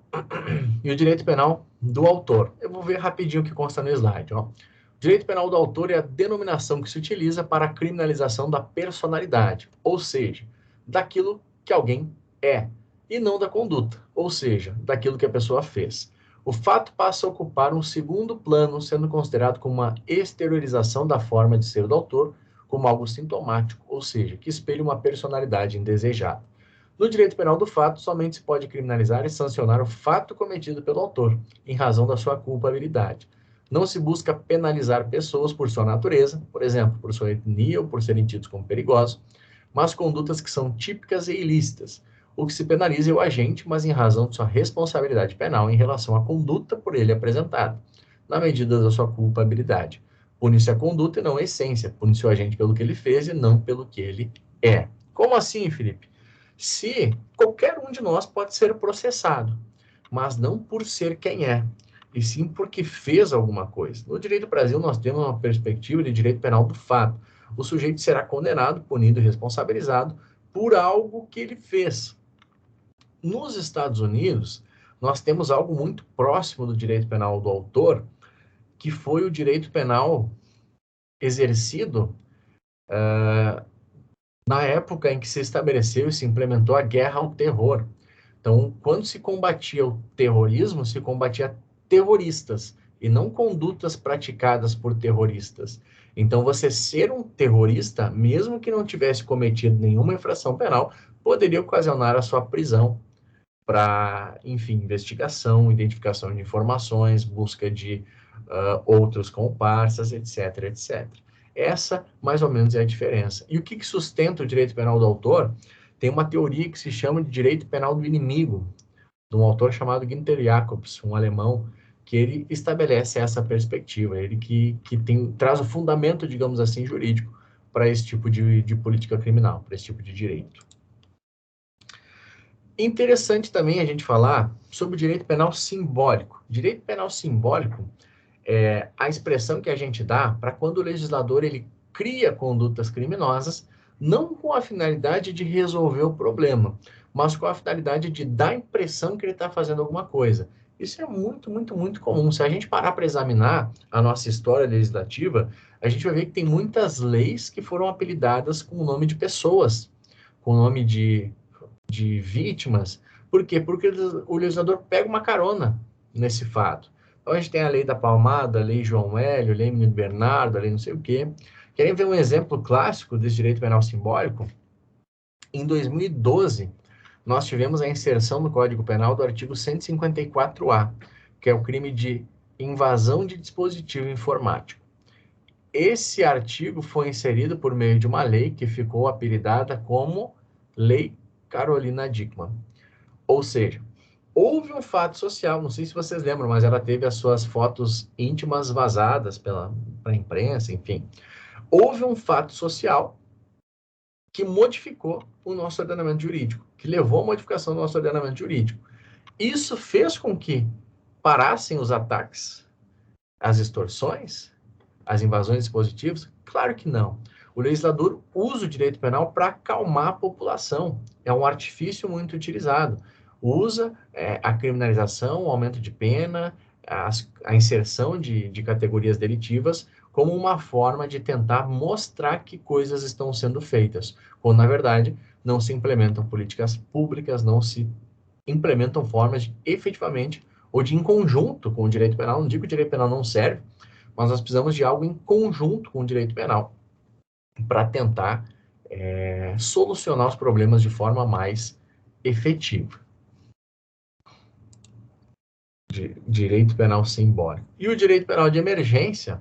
e o direito penal do autor. Eu vou ver rapidinho o que consta no slide. Ó. O direito penal do autor é a denominação que se utiliza para a criminalização da personalidade, ou seja, daquilo que alguém é, e não da conduta, ou seja, daquilo que a pessoa fez. O fato passa a ocupar um segundo plano, sendo considerado como uma exteriorização da forma de ser do autor, como algo sintomático, ou seja, que espelha uma personalidade indesejada. No direito penal do fato, somente se pode criminalizar e sancionar o fato cometido pelo autor, em razão da sua culpabilidade. Não se busca penalizar pessoas por sua natureza, por exemplo, por sua etnia ou por serem tidos como perigosos, mas condutas que são típicas e ilícitas. O que se penaliza é o agente, mas em razão de sua responsabilidade penal em relação à conduta por ele apresentada, na medida da sua culpabilidade. Pune-se a conduta e não a essência. Pune-se o agente pelo que ele fez e não pelo que ele é. Como assim, Felipe? Se qualquer um de nós pode ser processado, mas não por ser quem é, e sim porque fez alguma coisa. No direito do Brasil, nós temos uma perspectiva de direito penal do fato. O sujeito será condenado, punido e responsabilizado por algo que ele fez. Nos Estados Unidos, nós temos algo muito próximo do direito penal do autor, que foi o direito penal exercido na época em que se estabeleceu e se implementou a guerra ao terror. Então, quando se combatia o terrorismo, se combatia terroristas, e não condutas praticadas por terroristas. Então, você ser um terrorista, mesmo que não tivesse cometido nenhuma infração penal, poderia ocasionar a sua prisão para, enfim, investigação, identificação de informações, busca de outros comparsas, etc, etc. Essa, mais ou menos, é a diferença. E o que sustenta o direito penal do autor? Tem uma teoria que se chama de direito penal do inimigo, de um autor chamado Günther Jacobs, um alemão, que ele estabelece essa perspectiva, ele que traz o fundamento, digamos assim, jurídico para esse tipo de política criminal, para esse tipo de direito. Interessante também a gente falar sobre o direito penal simbólico. Direito penal simbólico é a expressão que a gente dá para quando o legislador ele cria condutas criminosas, não com a finalidade de resolver o problema, mas com a finalidade de dar a impressão que ele está fazendo alguma coisa. Isso é muito, muito, muito comum. Se a gente parar para examinar a nossa história legislativa, a gente vai ver que tem muitas leis que foram apelidadas com o nome de pessoas, com o nome de vítimas. Por quê? Porque o legislador pega uma carona nesse fato. Então, a gente tem a lei da Palmada, a lei João Hélio, a lei Menino Bernardo, a lei não sei o quê. Querem ver um exemplo clássico desse direito penal simbólico? Em 2012, nós tivemos a inserção no Código Penal do artigo 154A, que é o crime de invasão de dispositivo informático. Esse artigo foi inserido por meio de uma lei que ficou apelidada como Lei Carolina Dickmann. Ou seja, houve um fato social, não sei se vocês lembram, mas ela teve as suas fotos íntimas vazadas para a imprensa, enfim. Houve um fato social que modificou o nosso ordenamento jurídico, que levou à modificação do nosso ordenamento jurídico. Isso fez com que parassem os ataques, as extorsões, as invasões de dispositivos? Claro que não. O legislador usa o direito penal para acalmar a população. É um artifício muito utilizado. Usa a criminalização, o aumento de pena, a inserção de categorias delitivas como uma forma de tentar mostrar que coisas estão sendo feitas, quando, na verdade, não se implementam políticas públicas, não se implementam formas de, efetivamente, ou de em conjunto com o direito penal. Não digo que o direito penal não serve, mas nós precisamos de algo em conjunto com o direito penal para tentar solucionar os problemas de forma mais efetiva. Direito penal simbólico. E o direito penal de emergência?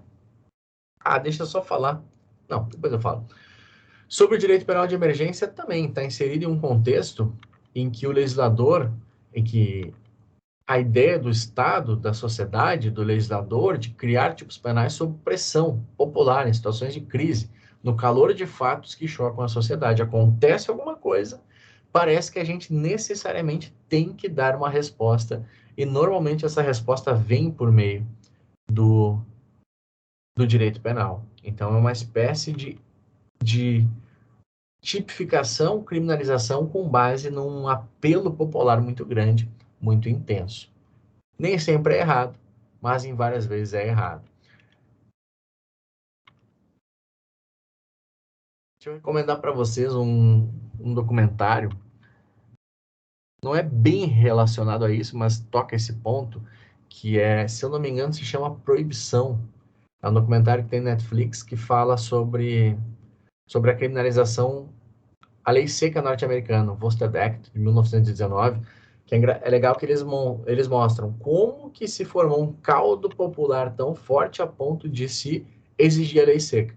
Deixa eu só falar. Não, depois eu falo. Sobre o direito penal de emergência também está inserido em um contexto em que o legislador, em que a ideia do Estado, da sociedade, do legislador, de criar tipos penais sob pressão popular, em situações de crise, no calor de fatos que chocam a sociedade. Acontece alguma coisa, parece que a gente necessariamente tem que dar uma resposta, e normalmente essa resposta vem por meio do direito penal. Então, é uma espécie de tipificação, criminalização com base num apelo popular muito grande, muito intenso. Nem sempre é errado, mas em várias vezes é errado. Deixa eu recomendar para vocês um documentário. Não é bem relacionado a isso, mas toca esse ponto, que se eu não me engano, se chama Proibição. É um documentário que tem Netflix que fala sobre a criminalização, a lei seca norte-americana, o Volstead Act, de 1919, que é legal que eles mostram como que se formou um caldo popular tão forte a ponto de se exigir a lei seca.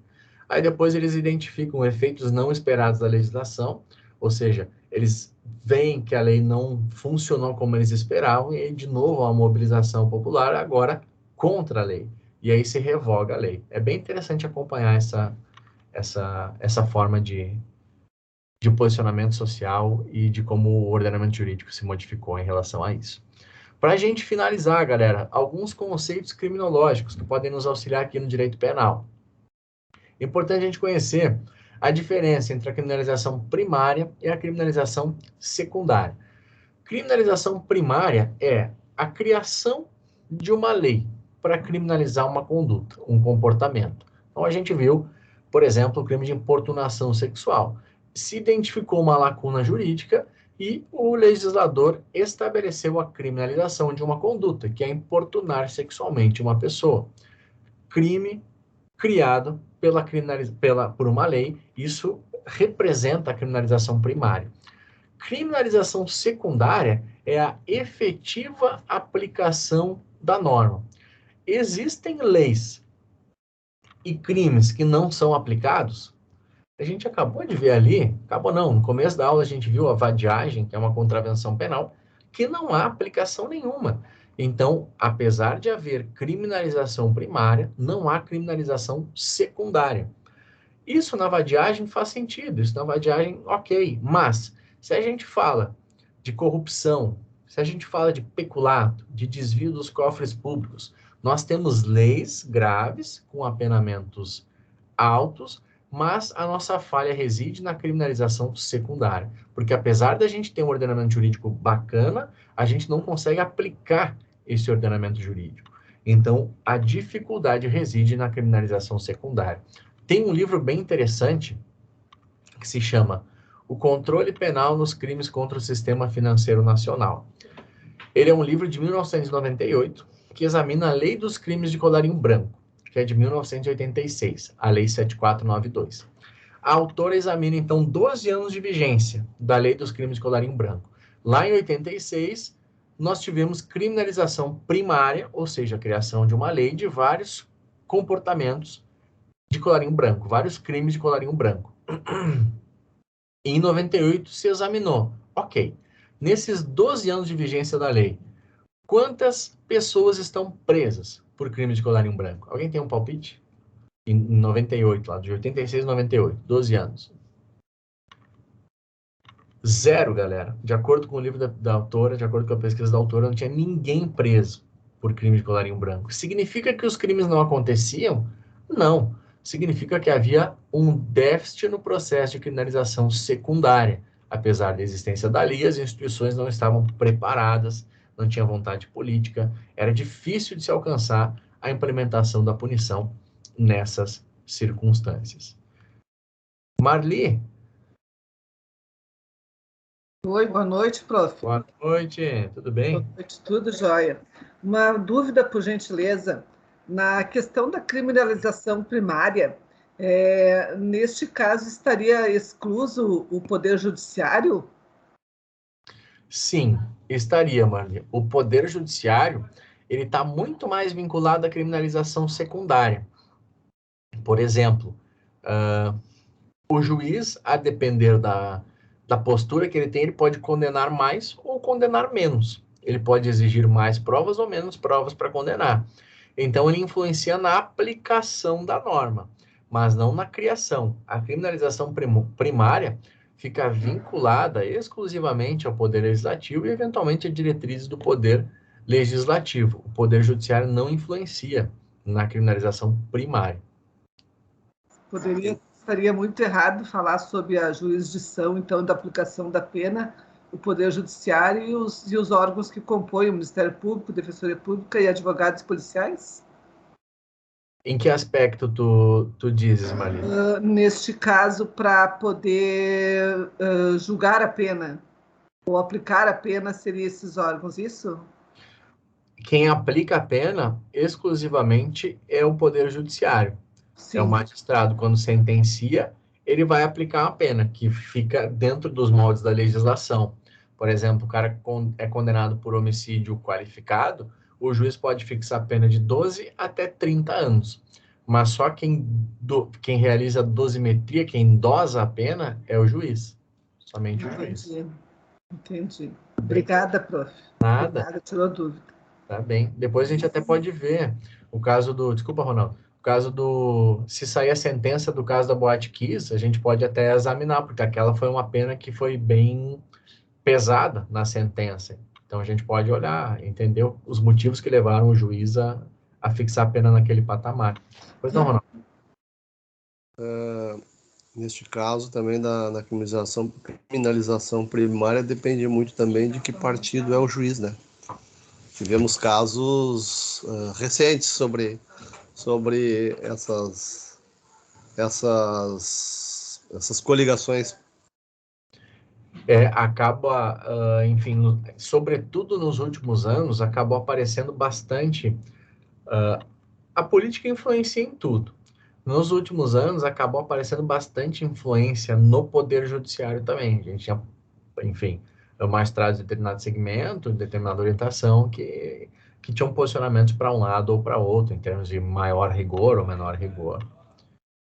Aí depois eles identificam efeitos não esperados da legislação, ou seja, eles veem que a lei não funcionou como eles esperavam, e aí, de novo, a mobilização popular agora contra a lei. E aí se revoga a lei. É bem interessante acompanhar essa forma de posicionamento social e de como o ordenamento jurídico se modificou em relação a isso. Para a gente finalizar, galera, alguns conceitos criminológicos que podem nos auxiliar aqui no direito penal. É importante a gente conhecer a diferença entre a criminalização primária e a criminalização secundária. Criminalização primária é a criação de uma lei para criminalizar uma conduta, um comportamento. Então, a gente viu, por exemplo, o crime de importunação sexual. Se identificou uma lacuna jurídica e o legislador estabeleceu a criminalização de uma conduta, que é importunar sexualmente uma pessoa. Crime criado por uma lei, isso representa a criminalização primária. Criminalização secundária é a efetiva aplicação da norma. Existem leis e crimes que não são aplicados. A gente acabou de ver ali, no começo da aula a gente viu a vadiagem, que é uma contravenção penal, que não há aplicação nenhuma. Então, apesar de haver criminalização primária, não há criminalização secundária. Isso na vadiagem faz sentido, isso na vadiagem, ok. Mas, se a gente fala de corrupção, se a gente fala de peculato, de desvio dos cofres públicos, nós temos leis graves, com apenamentos altos, mas a nossa falha reside na criminalização secundária. Porque apesar da gente ter um ordenamento jurídico bacana, a gente não consegue aplicar esse ordenamento jurídico. Então, a dificuldade reside na criminalização secundária. Tem um livro bem interessante que se chama O Controle Penal nos Crimes contra o Sistema Financeiro Nacional. Ele é um livro de 1998 que examina a Lei dos Crimes de Colarinho Branco, que é de 1986, a Lei 7492. A autora examina, então, 12 anos de vigência da Lei dos Crimes de Colarinho Branco. Lá em 86, nós tivemos criminalização primária, ou seja, a criação de uma lei de vários comportamentos de colarinho branco, vários crimes de colarinho branco. Em 98 se examinou, ok, nesses 12 anos de vigência da lei, quantas pessoas estão presas por crime de colarinho branco? Alguém tem um palpite? Em 98, lá de 86 a 98, 12 anos. 0, galera. De acordo com o livro da autora, de acordo com a pesquisa da autora, não tinha ninguém preso por crime de colarinho branco. Significa que os crimes não aconteciam? Não. Significa que havia um déficit no processo de criminalização secundária. Apesar da existência da lei, as instituições não estavam preparadas, não tinha vontade política, era difícil de se alcançar a implementação da punição nessas circunstâncias. Marli? Oi, boa noite, prof. Boa noite, tudo bem? Boa noite, tudo jóia. Uma dúvida, por gentileza, na questão da criminalização primária, neste caso estaria excluso o Poder Judiciário? Sim, estaria, Marli. O Poder Judiciário, ele está muito mais vinculado à criminalização secundária. Por exemplo, o juiz, a depender da postura que ele tem, ele pode condenar mais ou condenar menos. Ele pode exigir mais provas ou menos provas para condenar. Então, ele influencia na aplicação da norma, mas não na criação. A criminalização primária fica vinculada exclusivamente ao Poder Legislativo e, eventualmente, a diretrizes do Poder Legislativo. O Poder Judiciário não influencia na criminalização primária. Estaria muito errado falar sobre a jurisdição, então, da aplicação da pena, o Poder Judiciário e os órgãos que compõem o Ministério Público, Defensoria Pública e advogados policiais? Em que aspecto tu dizes, Marli? Neste caso, para poder julgar a pena ou aplicar a pena, seriam esses órgãos, isso? Quem aplica a pena exclusivamente é o Poder Judiciário. Sim. É o magistrado, quando sentencia, ele vai aplicar a pena, que fica dentro dos moldes da legislação. Por exemplo, o cara é condenado por homicídio qualificado, o juiz pode fixar a pena de 12 até 30 anos. Mas só quem realiza a dosimetria, quem dosa a pena, é o juiz. Somente o juiz. Entendi. Obrigada, prof. Nada. Obrigada, tirou dúvida. Tá bem. Depois a gente até pode ver o caso do... Desculpa, Ronaldo. O caso do... Se sair a sentença do caso da Boate Kiss, a gente pode até examinar, porque aquela foi uma pena que foi bem pesada na sentença. Então, a gente pode olhar, entender os motivos que levaram o juiz a fixar a pena naquele patamar. Pois não, Ronaldo? Neste caso, também da criminalização primária, depende muito também de que partido é o juiz, né? Tivemos casos recentes sobre essas coligações. Acaba, enfim, sobretudo nos últimos anos, acabou aparecendo bastante. A política influencia em tudo. Nos últimos anos, acabou aparecendo bastante influência no Poder Judiciário também. A gente tinha, enfim, magistrados de determinado segmento, de determinada orientação, que tinham posicionamentos para um lado ou para outro, em termos de maior rigor ou menor rigor.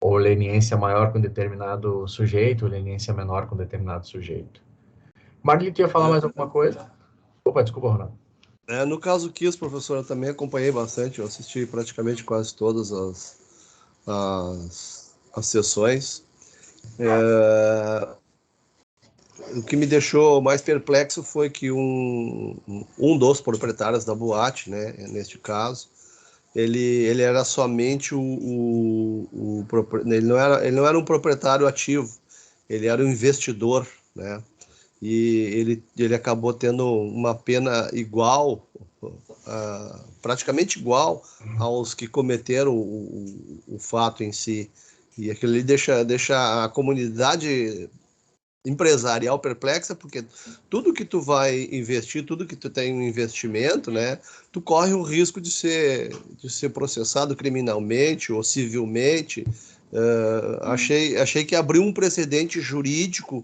Ou leniência maior com determinado sujeito, ou leniência menor com determinado sujeito. Marli, tu ia falar mais alguma coisa? Opa, desculpa, Ronaldo. No caso Kiss, professor, eu também acompanhei bastante, eu assisti praticamente quase todas as sessões. O que me deixou mais perplexo foi que um dos proprietários da boate, né, neste caso, ele era somente ele não era um proprietário ativo, ele era um investidor, né? E ele acabou tendo uma pena igual, praticamente igual aos que cometeram o fato em si. E aquilo ali deixa a comunidade empresarial perplexa, porque tudo que tu vai investir, tudo que tu tem um investimento, né, tu corre o risco de ser processado criminalmente ou civilmente. Achei que abriu um precedente jurídico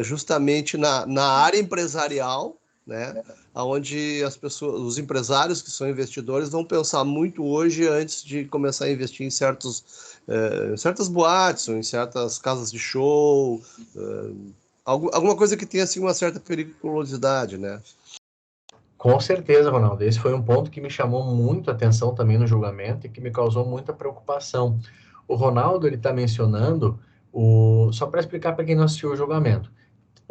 justamente na área empresarial, né? Onde as pessoas, os empresários que são investidores vão pensar muito hoje antes de começar a investir em certas boates ou em certas casas de show, alguma coisa que tenha assim, uma certa periculosidade, né? Com certeza, Ronaldo. Esse foi um ponto que me chamou muito a atenção também no julgamento e que me causou muita preocupação. O Ronaldo, ele está mencionando, só para explicar para quem não assistiu o julgamento,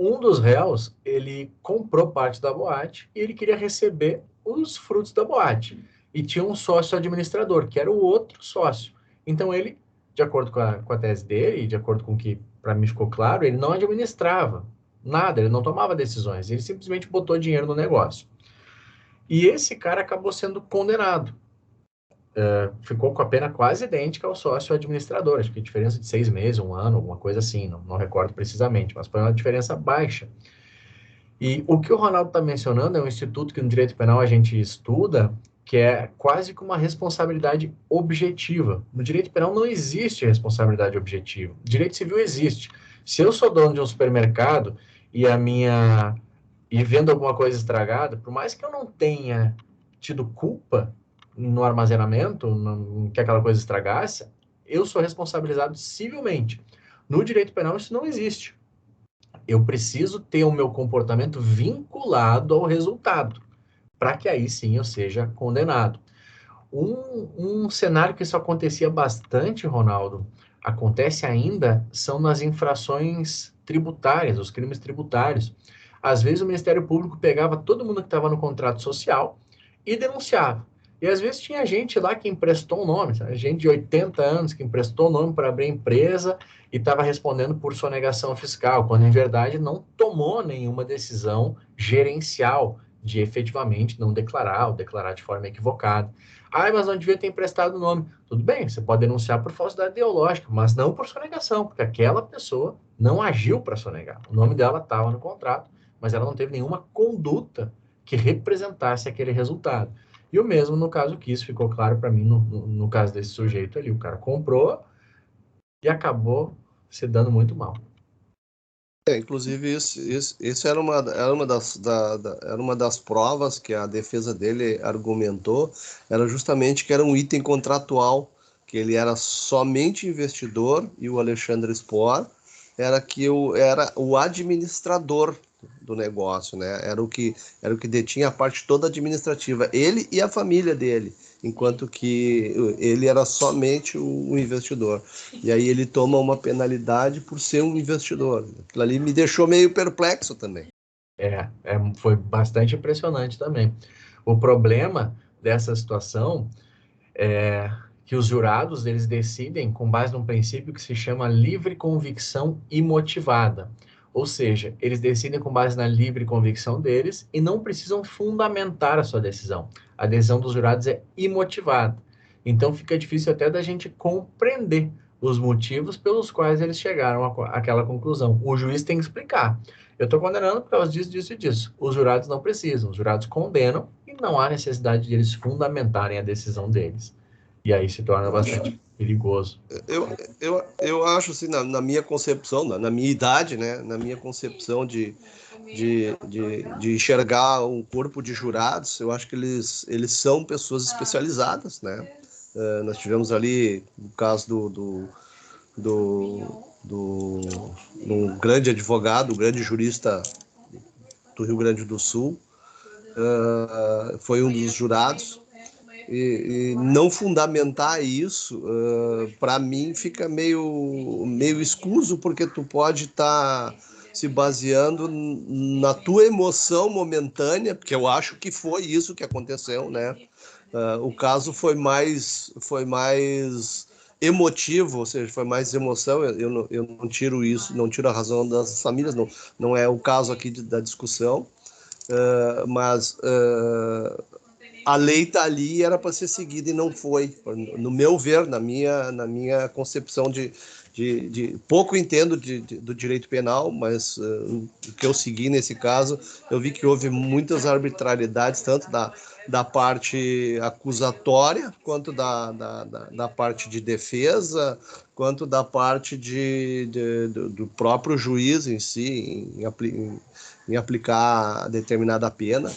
um dos réus, ele comprou parte da boate e ele queria receber os frutos da boate. E tinha um sócio administrador, que era o outro sócio. Então ele, de acordo com a tese dele, e de acordo com o que para mim ficou claro, ele não administrava nada, ele não tomava decisões, ele simplesmente botou dinheiro no negócio. E esse cara acabou sendo condenado. Ficou com a pena quase idêntica ao sócio administrador, acho que a diferença de 6 meses, 1 ano, alguma coisa assim, não recordo precisamente, mas foi uma diferença baixa. E o que o Ronaldo está mencionando é um instituto que no direito penal a gente estuda, que é quase que uma responsabilidade objetiva. No direito penal não existe responsabilidade objetiva. Direito civil existe. Se eu sou dono de um supermercado e vendo alguma coisa estragada, por mais que eu não tenha tido culpa no armazenamento, que aquela coisa estragasse, eu sou responsabilizado civilmente. No direito penal isso não existe. Eu preciso ter o meu comportamento vinculado ao resultado, para que aí sim eu seja condenado. Um cenário que isso acontecia bastante, Ronaldo, acontece ainda, são nas infrações tributárias, os crimes tributários. Às vezes o Ministério Público pegava todo mundo que estava no contrato social e denunciava. E às vezes tinha gente lá que emprestou um nome, sabe? Gente de 80 anos que emprestou o nome para abrir empresa e estava respondendo por sonegação fiscal, quando em verdade não tomou nenhuma decisão gerencial de efetivamente não declarar ou declarar de forma equivocada. Mas não devia ter emprestado o nome. Tudo bem, você pode denunciar por falsidade ideológica, mas não por sonegação, porque aquela pessoa não agiu para sonegar. O nome dela estava no contrato, mas ela não teve nenhuma conduta que representasse aquele resultado. E o mesmo no caso que isso ficou claro para mim no caso desse sujeito ali. O cara comprou e acabou se dando muito mal. Inclusive, isso era uma das provas que a defesa dele argumentou, era justamente que era um item contratual, que ele era somente investidor e o Alexandre Spohr era o administrador do negócio, né? Era o que detinha a parte toda administrativa, ele e a família dele, enquanto que ele era somente o investidor. E aí ele toma uma penalidade por ser um investidor. Aquilo ali me deixou meio perplexo também. Foi bastante impressionante também. O problema dessa situação é que os jurados, eles decidem com base num princípio que se chama livre convicção imotivada. Ou seja, eles decidem com base na livre convicção deles e não precisam fundamentar a sua decisão. A decisão dos jurados é imotivada. Então fica difícil até da gente compreender os motivos pelos quais eles chegaram àquela conclusão. O juiz tem que explicar. Eu estou condenando por causa disso, disso e disso. Os jurados não precisam. Os jurados condenam e não há necessidade de eles fundamentarem a decisão deles. E aí se torna bastante perigoso. Eu acho assim, na minha concepção, na minha idade, né, na minha concepção de enxergar um corpo de jurados, eu acho que eles são pessoas especializadas, né? Nós tivemos ali o caso um grande advogado, um grande jurista do Rio Grande do Sul, foi um dos jurados. E não fundamentar isso, para mim, fica meio escuso, porque tu pode estar se baseando na tua emoção momentânea, porque eu acho que foi isso que aconteceu, né? O caso foi mais emotivo, ou seja, foi mais emoção. Eu não tiro isso, não tiro a razão das famílias, não é o caso aqui da discussão, mas a lei está ali e era para ser seguida e não foi. No meu ver, na minha concepção de pouco entendo do direito penal, mas o que eu segui nesse caso, eu vi que houve muitas arbitrariedades, tanto da parte acusatória, quanto da parte de defesa, quanto da parte do próprio juiz em si, em aplicar determinada pena.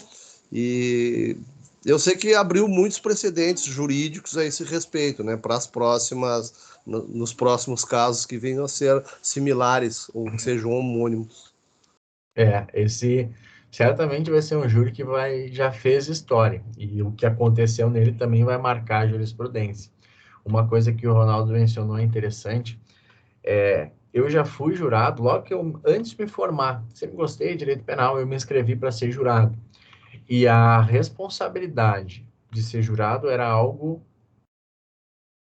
E eu sei que abriu muitos precedentes jurídicos a esse respeito, né, para as próximas, nos próximos casos que venham a ser similares ou que sejam homônimos. Esse certamente vai ser um júri que já fez história, e o que aconteceu nele também vai marcar a jurisprudência. Uma coisa que o Ronaldo mencionou interessante, eu já fui jurado, logo que antes de me formar, sempre gostei de direito penal, eu me inscrevi para ser jurado. E a responsabilidade de ser jurado era algo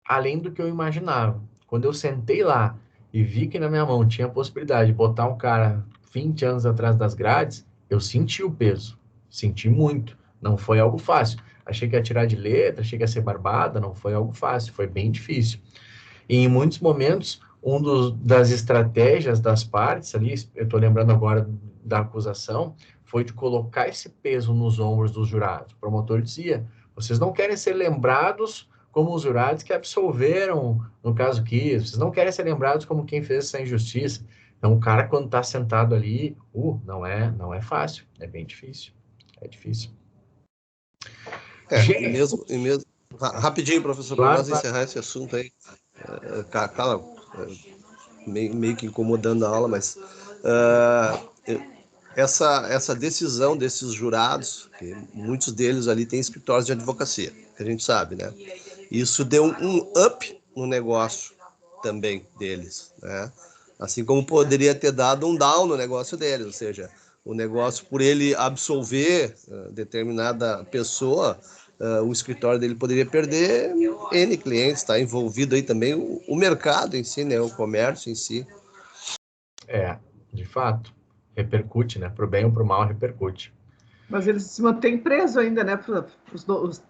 além do que eu imaginava. Quando eu sentei lá e vi que na minha mão tinha a possibilidade de botar um cara 20 anos atrás das grades, eu senti o peso. Senti muito. Não foi algo fácil. Achei que ia tirar de letra, achei que ia ser barbada, não foi algo fácil, foi bem difícil. E em muitos momentos, das estratégias das partes ali, eu estou lembrando agora da acusação, foi de colocar esse peso nos ombros dos jurados. O promotor dizia, vocês não querem ser lembrados como os jurados que absolveram, no caso Kiss, vocês não querem ser lembrados como quem fez essa injustiça. Então, o cara, quando está sentado ali, não é fácil, é bem difícil. É difícil. E mesmo, rapidinho, professor, para nós encerrar esse assunto aí, meio que incomodando a aula, mas essa decisão desses jurados, que muitos deles ali têm escritórios de advocacia, que a gente sabe, né? Isso deu um up no negócio também deles, né? Assim como poderia ter dado um down no negócio deles, ou seja, o negócio, por ele absolver determinada pessoa, o escritório dele poderia perder N clientes, está envolvido aí também o mercado em si, né? O comércio em si. De fato, repercute, né? Para o bem ou para o mal, repercute. Mas eles se mantêm presos ainda, né?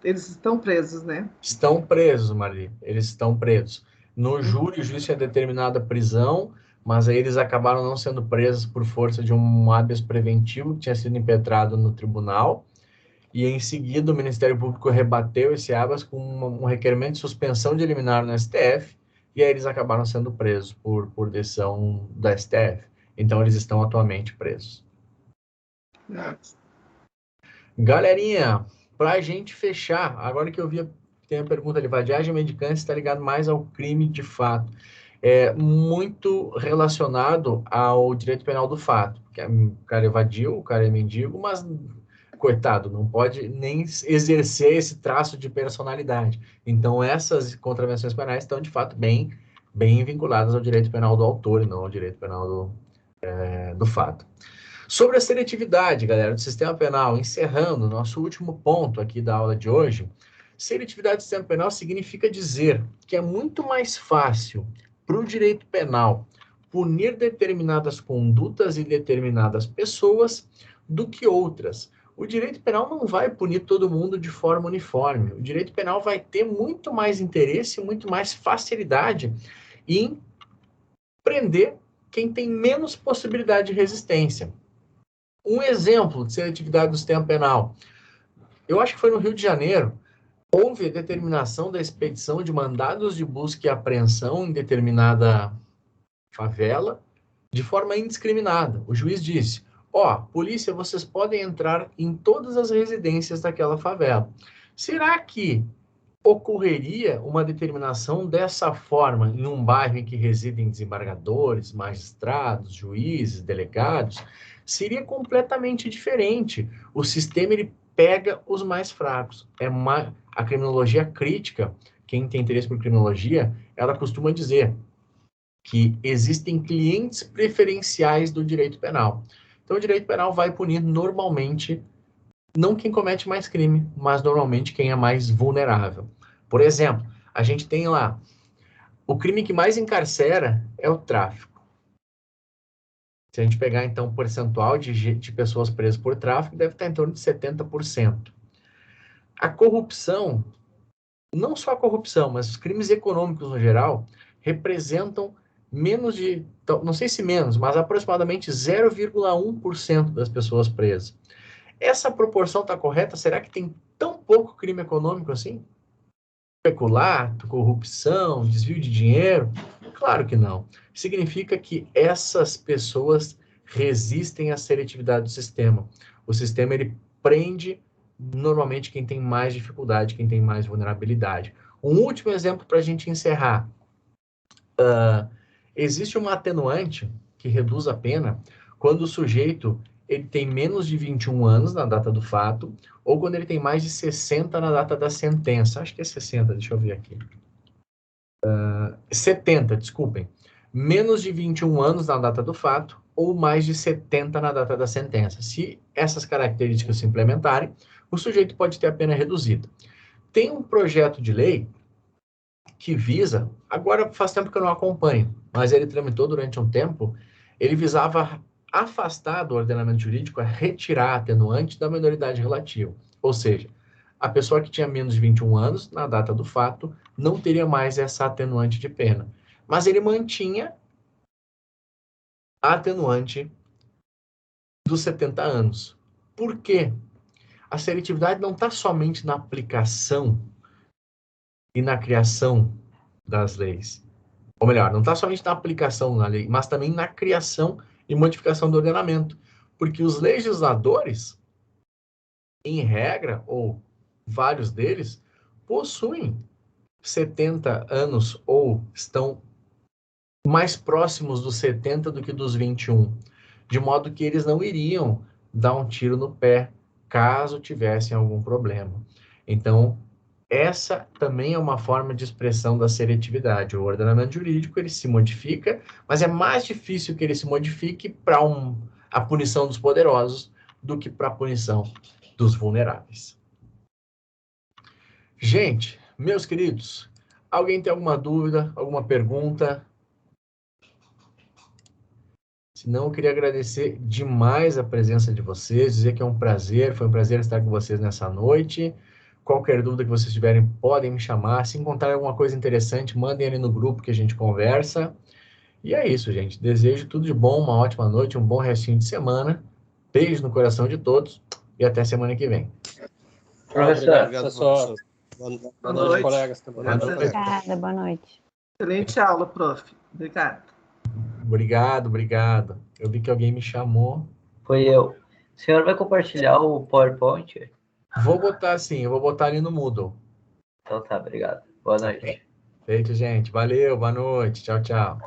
Eles estão presos, né? Estão presos, Marli. Eles estão presos. No júri, o juiz tinha determinado a prisão, mas aí eles acabaram não sendo presos por força de um habeas preventivo que tinha sido impetrado no tribunal. E em seguida o Ministério Público rebateu esse habeas com um requerimento de suspensão de liminar no STF, e aí eles acabaram sendo presos por decisão da STF. Então eles estão atualmente presos. Galerinha, para a gente fechar, agora que eu vi, tem a pergunta ali, vadiagem mendicante está ligado mais ao crime de fato. É muito relacionado ao direito penal do fato, porque o cara evadiu, o cara é mendigo, mas, coitado, não pode nem exercer esse traço de personalidade. Então, essas contravenções penais estão, de fato, bem vinculadas ao direito penal do autor e não ao direito penal do fato. Sobre a seletividade, galera, do sistema penal, encerrando nosso último ponto aqui da aula de hoje, seletividade do sistema penal significa dizer que é muito mais fácil para o direito penal punir determinadas condutas e determinadas pessoas do que outras. O direito penal não vai punir todo mundo de forma uniforme. O direito penal vai ter muito mais interesse, muito mais facilidade em prender quem tem menos possibilidade de resistência. Um exemplo de seletividade do sistema penal, eu acho que foi no Rio de Janeiro, houve a determinação da expedição de mandados de busca e apreensão em determinada favela, de forma indiscriminada. O juiz disse, polícia, vocês podem entrar em todas as residências daquela favela. Será que ocorreria uma determinação dessa forma em um bairro em que residem desembargadores, magistrados, juízes, delegados? Seria completamente diferente. O sistema ele pega os mais fracos. A criminologia crítica, quem tem interesse por criminologia, ela costuma dizer que existem clientes preferenciais do direito penal. Então, o direito penal vai punir normalmente, não quem comete mais crime, mas normalmente quem é mais vulnerável. Por exemplo, a gente tem lá, o crime que mais encarcera é o tráfico. Se a gente pegar, então, o percentual de pessoas presas por tráfico, deve estar em torno de 70%. a corrupção, não só a corrupção, mas os crimes econômicos no geral, representam menos de, não sei se menos, mas aproximadamente 0,1% das pessoas presas. Essa proporção está correta? Será que tem tão pouco crime econômico assim? Peculato, corrupção, desvio de dinheiro? Claro que não. Significa que essas pessoas resistem à seletividade do sistema. O sistema, ele prende normalmente quem tem mais dificuldade, quem tem mais vulnerabilidade. Um último exemplo para a gente encerrar. Existe uma atenuante que reduz a pena quando o sujeito ele tem menos de 21 anos na data do fato, ou quando ele tem mais de 60 na data da sentença. Acho que é 60, deixa eu ver aqui. 70, desculpem. Menos de 21 anos na data do fato, ou mais de 70 na data da sentença. Se essas características se implementarem, o sujeito pode ter a pena reduzida. Tem um projeto de lei que visa, agora faz tempo que eu não acompanho, mas ele tramitou durante um tempo, ele visava afastar do ordenamento jurídico a retirar a atenuante da minoridade relativa. Ou seja, a pessoa que tinha menos de 21 anos, na data do fato, não teria mais essa atenuante de pena. Mas ele mantinha a atenuante dos 70 anos. Por quê? A seletividade não está somente na aplicação e na criação das leis. Ou melhor, não está somente na aplicação na lei, mas também na criação e modificação do ordenamento. Porque os legisladores, em regra, ou vários deles, possuem 70 anos ou estão mais próximos dos 70 do que dos 21. De modo que eles não iriam dar um tiro no pé caso tivessem algum problema. Então, essa também é uma forma de expressão da seletividade. O ordenamento jurídico, ele se modifica, mas é mais difícil que ele se modifique para a punição dos poderosos do que para a punição dos vulneráveis. Gente, meus queridos, alguém tem alguma dúvida, alguma pergunta? Se não, eu queria agradecer demais a presença de vocês, dizer que é um prazer, foi um prazer estar com vocês nessa noite. Qualquer dúvida que vocês tiverem, podem me chamar. Se encontrarem alguma coisa interessante, mandem ali no grupo que a gente conversa. E é isso, gente. Desejo tudo de bom, uma ótima noite, um bom restinho de semana. Beijo no coração de todos e até semana que vem. Professor. Obrigado, professor. Boa noite, colegas. Obrigada, boa noite. Excelente aula, prof. Obrigado. Obrigado. Eu vi que alguém me chamou. Foi eu. O senhor vai compartilhar o PowerPoint? Vou botar sim, eu vou botar ali no Moodle. Então tá, obrigado. Boa noite. Feito, gente. Valeu, boa noite. Tchau, tchau.